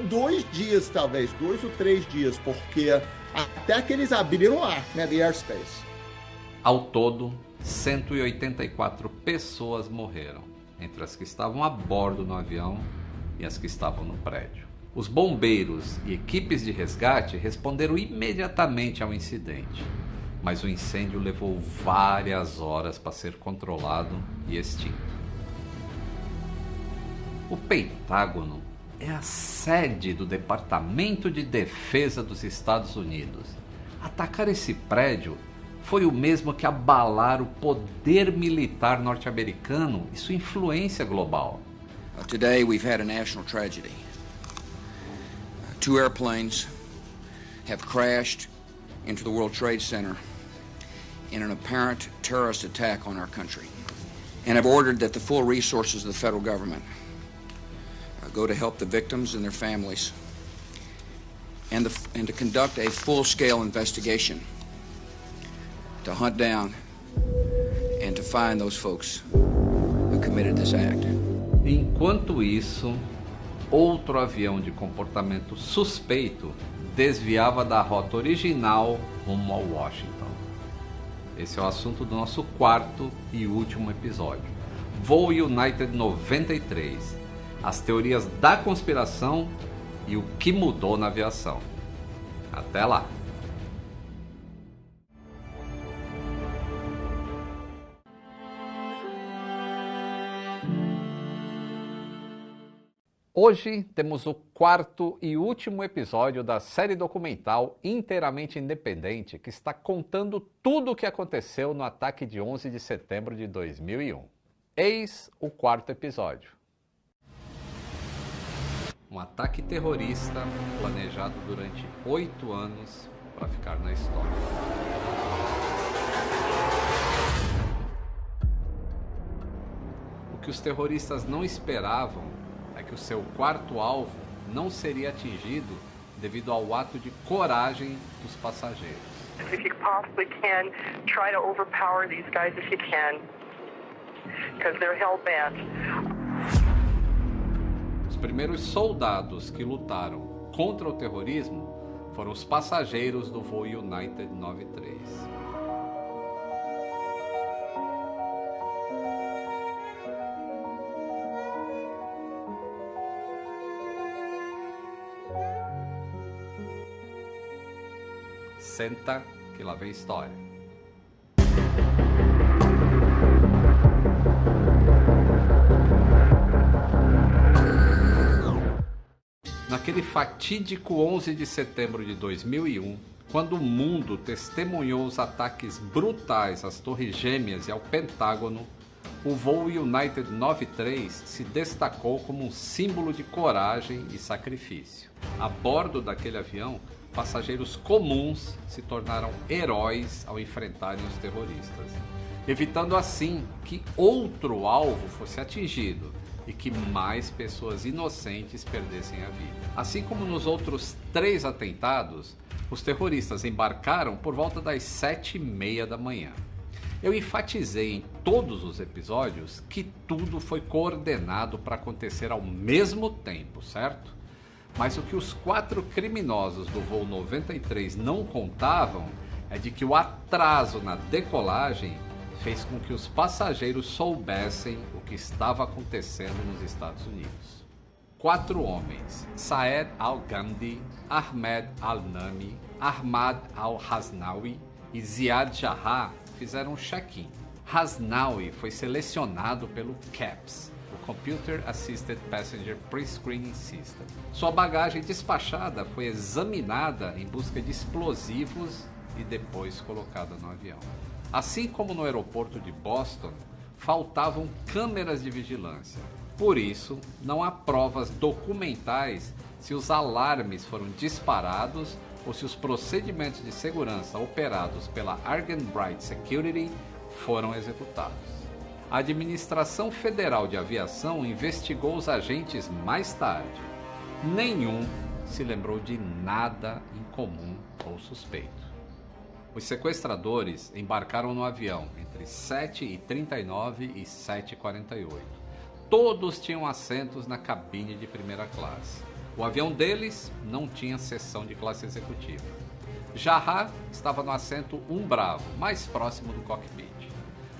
S16: 2 dias, talvez, 2 ou 3 dias, porque até que eles abriram o ar, né, the airspace.
S1: Ao todo, 184 pessoas morreram, entre as que estavam a bordo no avião e as que estavam no prédio. Os bombeiros e equipes de resgate responderam imediatamente ao incidente, mas o incêndio levou várias horas para ser controlado e extinto. O Pentágono é a sede do Departamento de Defesa dos Estados Unidos. Atacar esse prédio foi o mesmo que abalar o poder militar norte-americano e sua influência global.
S21: Today we've had a national tragedy. 2 airplanes have crashed into the World Trade Center in an apparent terrorist attack on our country, and have ordered that the full resources of the federal government go to help the victims and their families, and to conduct a full-scale investigation to hunt down and to find those folks who committed this act.
S1: Enquanto isso, outro avião de comportamento suspeito desviava da rota original rumo ao Washington. Esse é o assunto do nosso 4º e último episódio. Voo United 93. As teorias da conspiração e o que mudou na aviação. Até lá! Hoje temos o quarto e último episódio da série documental inteiramente independente que está contando tudo o que aconteceu no ataque de 11 de setembro de 2001. Eis o quarto episódio. Um ataque terrorista planejado durante 8 anos para ficar na história. O que os terroristas não esperavam é que o seu quarto alvo não seria atingido devido ao ato de coragem dos passageiros.
S3: If you possibly can, try to overpower these guys if you can, because they're hell-bent.
S1: Os primeiros soldados que lutaram contra o terrorismo foram os passageiros do voo United 93. Senta que lá vem história. Naquele fatídico 11 de setembro de 2001, quando o mundo testemunhou os ataques brutais às Torres Gêmeas e ao Pentágono, o voo United 93 se destacou como um símbolo de coragem e sacrifício. A bordo daquele avião, passageiros comuns se tornaram heróis ao enfrentarem os terroristas, evitando assim que outro alvo fosse atingido e que mais pessoas inocentes perdessem a vida. Assim como nos outros 3 atentados, os terroristas embarcaram por volta das 7h30 da manhã. Eu enfatizei em todos os episódios que tudo foi coordenado para acontecer ao mesmo tempo, certo? Mas o que os 4 criminosos do voo 93 não contavam é de que o atraso na decolagem fez com que os passageiros soubessem o que estava acontecendo nos Estados Unidos. 4 homens, Saed Al-Ghamdi, Ahmed Al-Nami, Ahmad Al-Hasnawi e Ziad Jarrah, fizeram um check-in. Hasnawi foi selecionado pelo CAPS, o Computer Assisted Passenger Pre-Screening System. Sua bagagem despachada foi examinada em busca de explosivos e depois colocada no avião. Assim como no aeroporto de Boston, faltavam câmeras de vigilância. Por isso, não há provas documentais se os alarmes foram disparados ou se os procedimentos de segurança operados pela Argenbright Security foram executados. A Administração Federal de Aviação investigou os agentes mais tarde. Nenhum se lembrou de nada incomum ou suspeito. Os sequestradores embarcaram no avião entre 7h39 e 7h48. Todos tinham assentos na cabine de primeira classe. O avião deles não tinha seção de classe executiva. Jarrah estava no assento 1 Bravo, mais próximo do cockpit.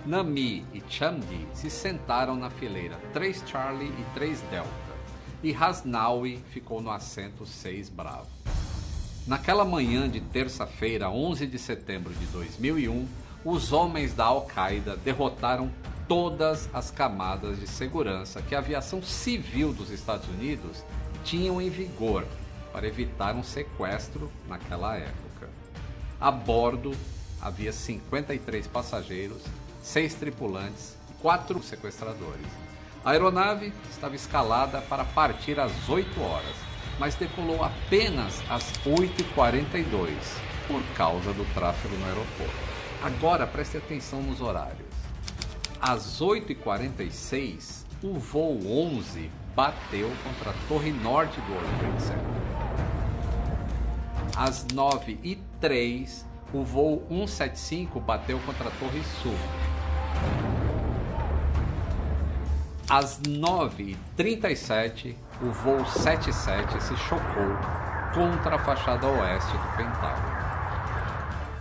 S1: Nami e Chamdi se sentaram na fileira 3 Charlie e 3 Delta. E Hasnawi ficou no assento 6 Bravo. Naquela manhã de terça-feira, 11 de setembro de 2001, os homens da Al-Qaeda derrotaram todas as camadas de segurança que a aviação civil dos Estados Unidos tinham em vigor para evitar um sequestro naquela época. A bordo havia 53 passageiros, 6 tripulantes e 4 sequestradores. A aeronave estava escalada para partir às 8 horas, mas decolou apenas às 8h42 por causa do tráfego no aeroporto. Agora preste atenção nos horários. Às 8h46, o voo 11 bateu contra a torre norte do World Trade Center. Às 9h03, o voo 175 bateu contra a torre sul. Às 9h37, o voo 77 se chocou contra a fachada oeste do Pentágono.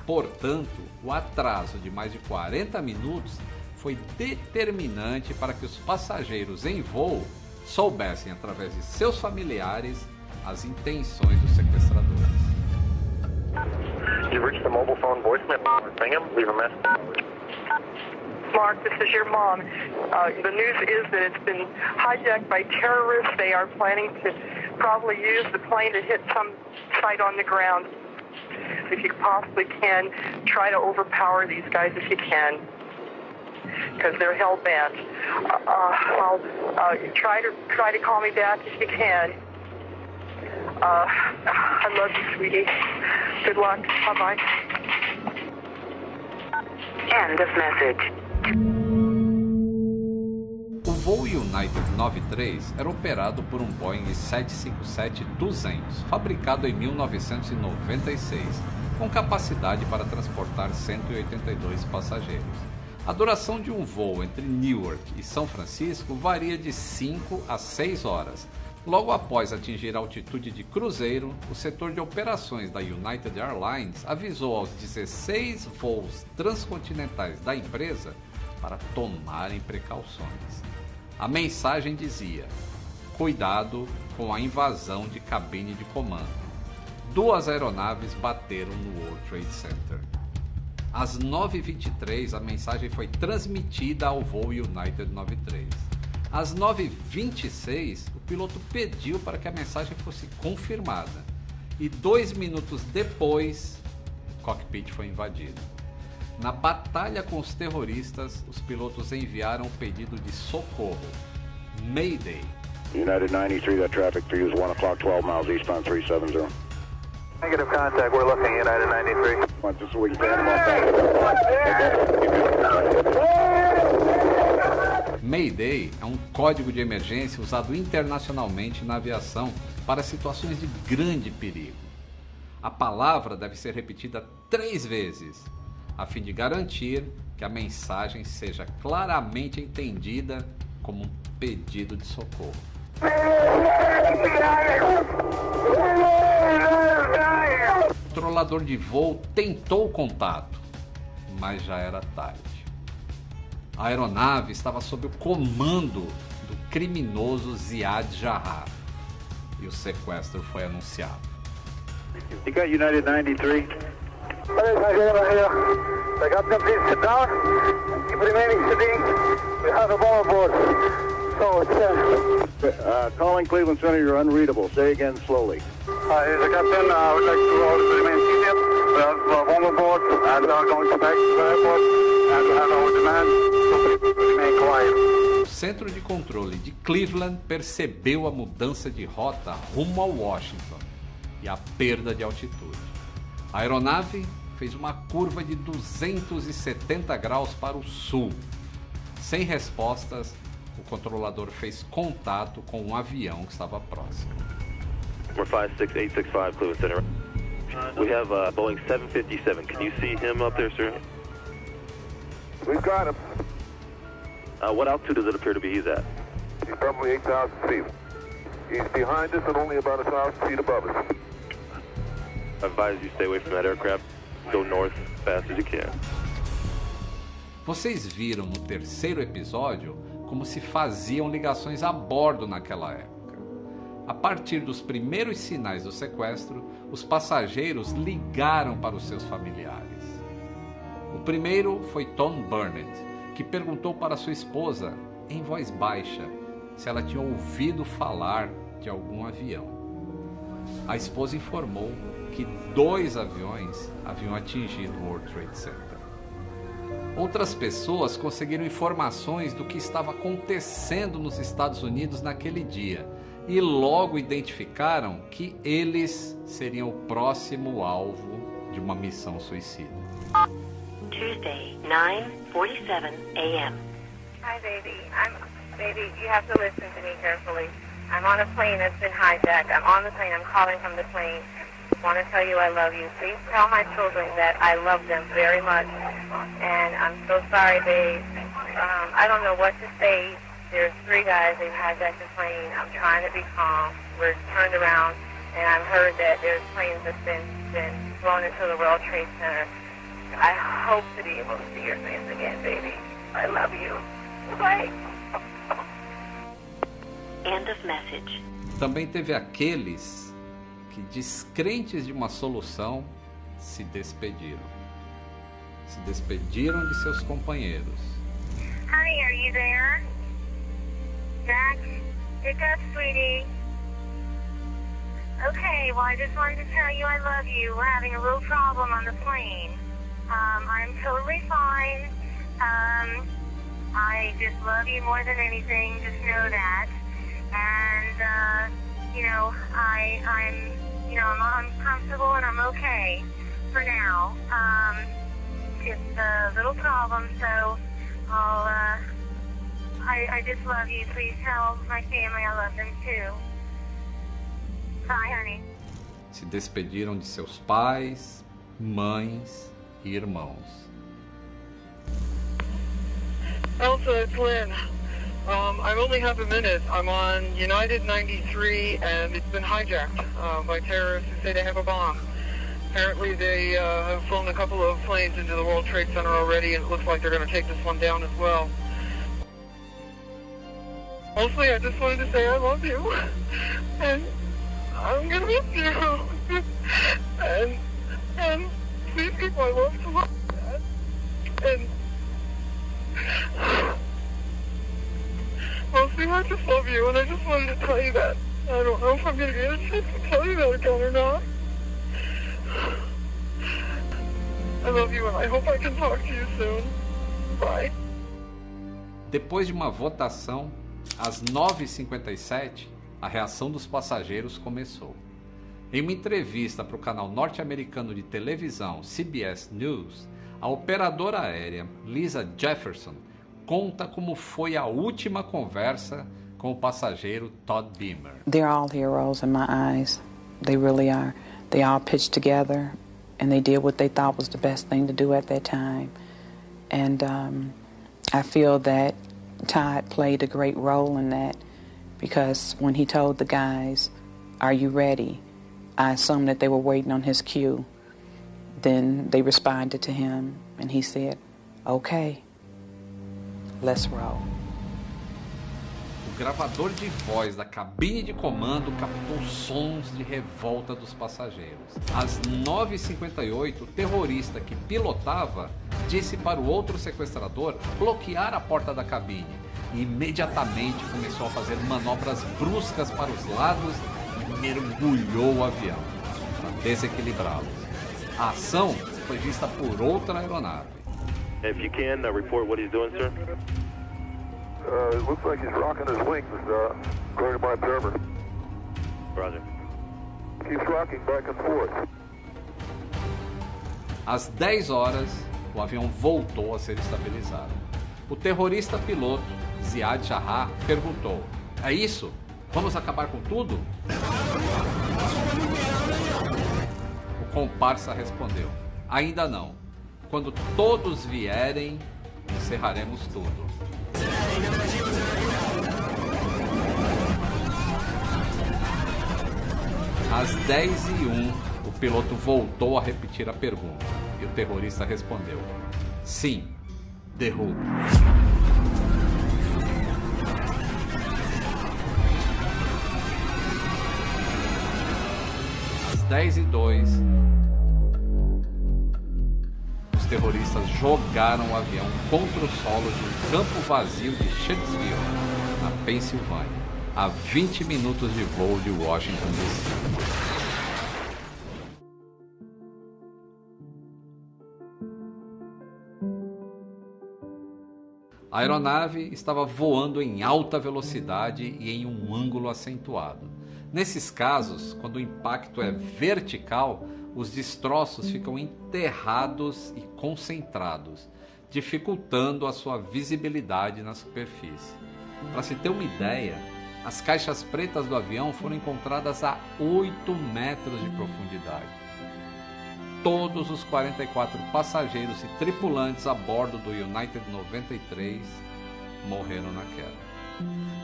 S1: Portanto, o atraso de mais de 40 minutos foi determinante para que os passageiros em voo soubessem, através de seus familiares, as intenções dos sequestradores.
S6: You've reached the mobile phone voicemail. Bingham, leave a message.
S8: Mark, this is your mom. The news is that it's been hijacked by terrorists. They are planning to probably use the plane to hit some site on the ground. If you possibly can, try to overpower these guys if you can, because they're hell-bent. Try to call me back if you can. I love you, sweetie. Good luck. Bye-bye.
S2: End of message.
S1: O voo United 93 era operado por um Boeing 757-200, fabricado em 1996, com capacidade para transportar 182 passageiros. A duração de um voo entre Newark e São Francisco varia de 5 a 6 horas. Logo após atingir a altitude de cruzeiro, o setor de operações da United Airlines avisou aos 16 voos transcontinentais da empresa para tomarem precauções. A mensagem dizia: cuidado com a invasão de cabine de comando. 2 aeronaves bateram no World Trade Center. Às 9h23, a mensagem foi transmitida ao voo United 93. Às 9h26, o piloto pediu para que a mensagem fosse confirmada. E 2 minutos depois, o cockpit foi invadido. Na batalha com os terroristas, os pilotos enviaram um pedido de socorro. Mayday.
S12: United 93, that traffic for you is 1 o'clock, 12 miles eastbound 370.
S6: Negative contact, we're looking United 93.
S12: Just so we can pan them off back.
S1: Mayday é um código de emergência usado internacionalmente na aviação para situações de grande perigo. A palavra deve ser repetida 3 vezes, a fim de garantir que a mensagem seja claramente entendida como um pedido de socorro. O controlador de voo tentou o contato, mas já era tarde. A aeronave estava sob o comando do criminoso Ziad Jarrah e o sequestro foi anunciado.
S12: You got United 93?
S6: I got them, please sit down. Keep remaining sitting. We have a bomb aboard. So it's
S12: Calling Cleveland Center, you're unreadable. Say again slowly.
S6: Here's the captain. I would like to remain seated. We have a bomb aboard and we are going to back to the airport and we have our demand to remain quiet.
S1: O centro de controle de Cleveland percebeu a mudança de rota rumo a Washington e a perda de altitude. A aeronave fez uma curva de 270 graus para o sul. Sem respostas, o controlador fez contato com um avião que estava próximo.
S22: We're 56865 Cleveland Center. We have Boeing 757. Can you see him up there, sir?
S6: We've got him.
S22: What altitude does it appear to be he's at?
S6: He's probably 8,000 feet. He's behind us and only about 1,000 feet above us.
S22: I advise you stay away from that aircraft. Go north as fast as you can.
S1: Vocês viram no terceiro episódio como se faziam ligações a bordo naquela época. A partir dos primeiros sinais do sequestro, os passageiros ligaram para os seus familiares. O primeiro foi Tom Burnett, que perguntou para sua esposa, em voz baixa, se ela tinha ouvido falar de algum avião. A esposa informou que 2 aviões haviam atingido o World Trade Center. Outras pessoas conseguiram informações do que estava acontecendo nos Estados Unidos naquele dia e logo identificaram que eles seriam o próximo alvo de uma missão suicida.
S2: Tuesday, 9:47 a.m.
S23: Hi, baby. Baby, you have to listen to me carefully. I'm on a plane that's been hijacked. I'm on the plane. I'm calling from the plane. I want to tell you I love you. Please tell my children that I love them very much. And I'm so sorry, babe. I don't know what to say. There's 3 guys. They've hijacked the plane. I'm trying to be calm. We're turned around, and I've heard that there's planes that's been flown into the World Trade Center. I hope to be able to see your face again, baby. I love you. Bye.
S2: End of message.
S1: Também teve aqueles que, descrentes de uma solução, se despediram. Se despediram de seus companheiros
S23: Honey, are you there? Jack, pick up, sweetie. Okay, well, I just wanted to tell you I love you. We're having a real problem on the plane. I'm totally fine. I just love you more than anything. Just know that. And, I'm comfortable and I'm okay for now. Just a little problem, so I just love you. Please tell my family I love them too. Bye, honey.
S1: Se despediram de seus pais, mães e irmãos.
S8: Elsa, it's Lynn. I only have a minute. I'm on United 93, and it's been hijacked by terrorists who say they have a bomb. Apparently, they have flown a couple of planes into the World Trade Center already, and it looks like they're going to take this one down as well. Mostly, I just wanted to say I love you, and I'm going to miss you. and please keep my love to my dad. And mostly, I just love you, and I just wanted to tell you that. I don't know if I'm going to get a chance to tell you that again or not. I love you, and I hope I can talk to you soon. Bye.
S1: Depois de uma votação, às 9h57, a reação dos passageiros começou. Em uma entrevista para o canal norte-americano de televisão CBS News, a operadora aérea Lisa Jefferson conta como foi a última conversa com o passageiro Todd Beamer.
S9: They're all heroes in my eyes. They really are. They all pitched together and they did what they thought was the best thing to do at that time. And I feel that Todd played a great role in that, because when he told the guys, "Are you ready?" I assumed that they were waiting on his cue. Then they responded to him and he said, "Okay, let's roll."
S1: O gravador de voz da cabine de comando captou sons de revolta dos passageiros. Às 9h58, o terrorista que pilotava disse para o outro sequestrador bloquear a porta da cabine e imediatamente começou a fazer manobras bruscas para os lados e mergulhou o avião para desequilibrá-los. A ação foi vista por outra aeronave.
S22: If you can, report what he's doing, sir.
S12: It looks like he's rocking his wings, according to my observer.
S22: Roger.
S12: Keeps rocking back and forth.
S1: Às 10 horas, o avião voltou a ser estabilizado. O terrorista piloto, Ziad Jarrah, perguntou: "É isso? Vamos acabar com tudo?" O comparsa respondeu: "Ainda não. Quando todos vierem, encerraremos tudo." Às 10h01, o piloto voltou a repetir a pergunta e o terrorista respondeu: "Sim, derrube." Às 10h02, os terroristas jogaram o avião contra o solo de um campo vazio de Shanksville, na Pensilvânia, a 20 minutos de voo de Washington, D.C. A aeronave estava voando em alta velocidade e em um ângulo acentuado. Nesses casos, quando o impacto é vertical, os destroços ficam enterrados e concentrados, dificultando a sua visibilidade na superfície. Para se ter uma ideia, as caixas pretas do avião foram encontradas a 8 metros de profundidade. Todos os 44 passageiros e tripulantes a bordo do United 93 morreram na queda.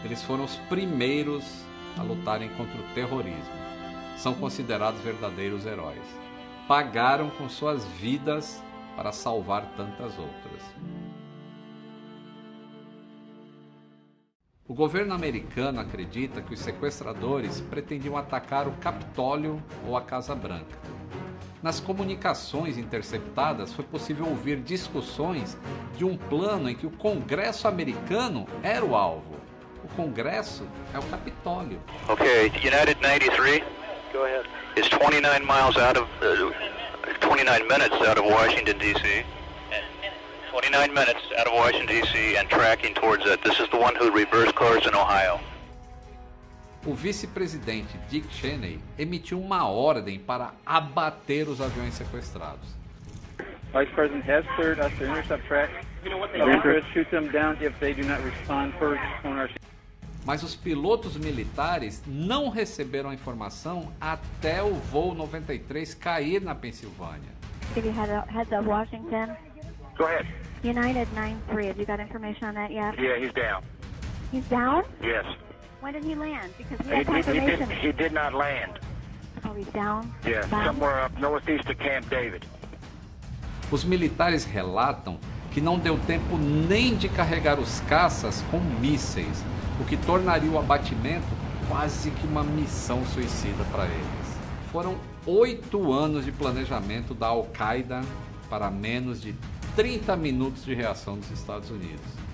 S1: Eles foram os primeiros a lutarem contra o terrorismo. São considerados verdadeiros heróis. Pagaram com suas vidas para salvar tantas outras. O governo americano acredita que os sequestradores pretendiam atacar o Capitólio ou a Casa Branca. Nas comunicações interceptadas foi possível ouvir discussões de um plano em que o Congresso americano era o alvo. O Congresso é o Capitólio.
S22: Okay, United 93. Go ahead. Is 29 miles out of 29 minutes out of Washington D.C. 29 minutes out of Washington D.C. and tracking towards it. This is the one who reversed cars in Ohio.
S1: O vice-presidente Dick Cheney emitiu uma ordem para abater os aviões sequestrados.
S17: Vice President has cleared us to intercept track. Shoot them down if they do not respond first on our...
S1: Mas os pilotos militares não receberam a informação até o voo 93 cair na Pensilvânia.
S23: Give you heads up, Washington.
S17: Go ahead.
S23: United 93, have you got information on that yet?
S17: Yeah, he's down.
S23: He's down?
S17: Yes.
S23: When did he land? Because we have confirmation.
S17: He did not land.
S23: Oh, he's down?
S17: Yeah, somewhere up northeast of Camp David.
S1: Os militares relatam que não deu tempo nem de carregar os caças com mísseis, o que tornaria o abatimento quase que uma missão suicida para eles. Foram 8 anos de planejamento da Al-Qaeda para menos de 30 minutos de reação dos Estados Unidos.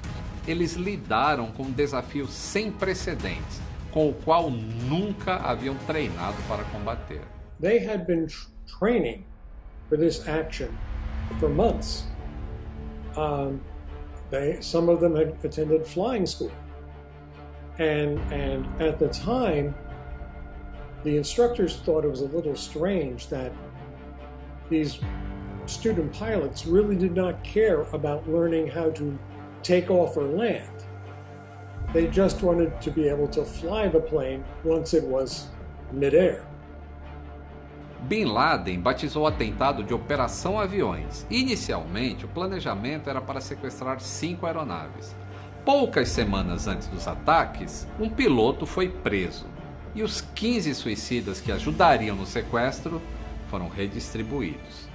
S1: Eles lidaram com um desafio sem precedentes, com o qual nunca haviam treinado para combater.
S4: They had been training for this action for months. Some of them had attended flying school. And at the time, the instructors thought it was a little strange that these student pilots really did not care about learning how to take off or land. They just wanted to be able to fly the plane once it was mid-air.
S1: Bin Laden batizou o atentado de Operação Aviões. Inicialmente, o planejamento era para sequestrar 5 aeronaves. Poucas semanas antes dos ataques, um piloto foi preso e os 15 suicidas que ajudariam no sequestro foram redistribuídos.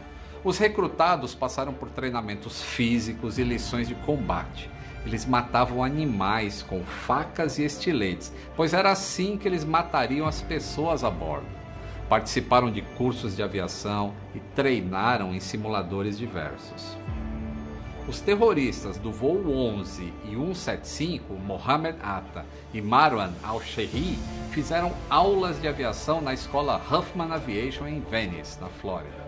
S1: Os recrutados passaram por treinamentos físicos e lições de combate. Eles matavam animais com facas e estiletes, pois era assim que eles matariam as pessoas a bordo. Participaram de cursos de aviação e treinaram em simuladores diversos. Os terroristas do voo 11 e 175, Mohammed Atta e Marwan al-Shehri, fizeram aulas de aviação na escola Huffman Aviation em Venice, na Flórida.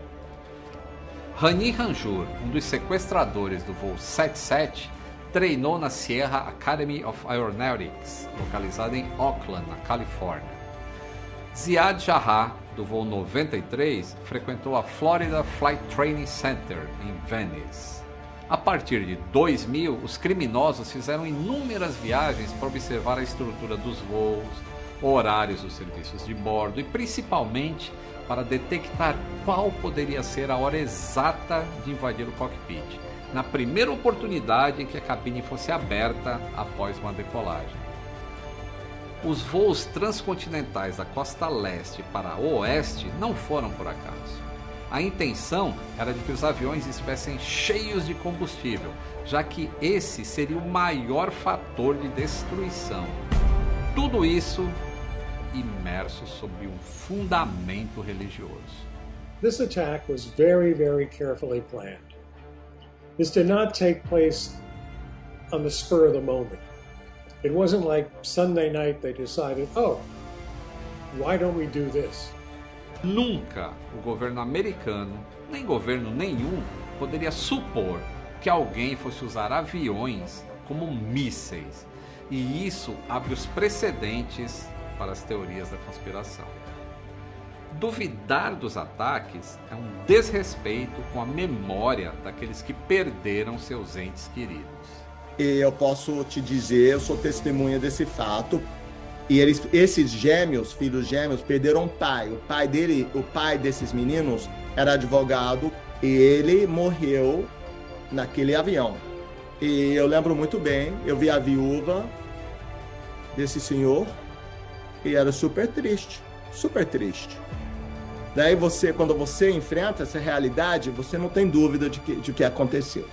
S1: Hani Hanjour, um dos sequestradores do voo 77, treinou na Sierra Academy of Aeronautics, localizada em Oakland, na Califórnia. Ziad Jarrah, do voo 93, frequentou a Florida Flight Training Center, em Venice. A partir de 2000, os criminosos fizeram inúmeras viagens para observar a estrutura dos voos, horários dos serviços de bordo e principalmente para detectar qual poderia ser a hora exata de invadir o cockpit, na primeira oportunidade em que a cabine fosse aberta após uma decolagem. Os voos transcontinentais da costa leste para o oeste não foram por acaso. A intenção era de que os aviões estivessem cheios de combustível, já que esse seria o maior fator de destruição. Tudo isso imerso sob um fundamento religioso.
S4: This attack was very, very carefully planned. This did not take place on the spur of the moment. It wasn't like Sunday night they decided, oh, why don't we do this?
S1: Nunca o governo americano, nem governo nenhum, poderia supor que alguém fosse usar aviões como mísseis. E isso abre os precedentes para as teorias da conspiração. Duvidar dos ataques é um desrespeito com a memória daqueles que perderam seus entes queridos.
S16: E eu posso te dizer, eu sou testemunha desse fato. E esses gêmeos, filhos gêmeos, perderam um pai. O pai desses meninos era advogado e ele morreu naquele avião. E eu lembro muito bem, eu vi a viúva desse senhor e era super triste, super triste. Daí quando você enfrenta essa realidade, você não tem dúvida de que aconteceu.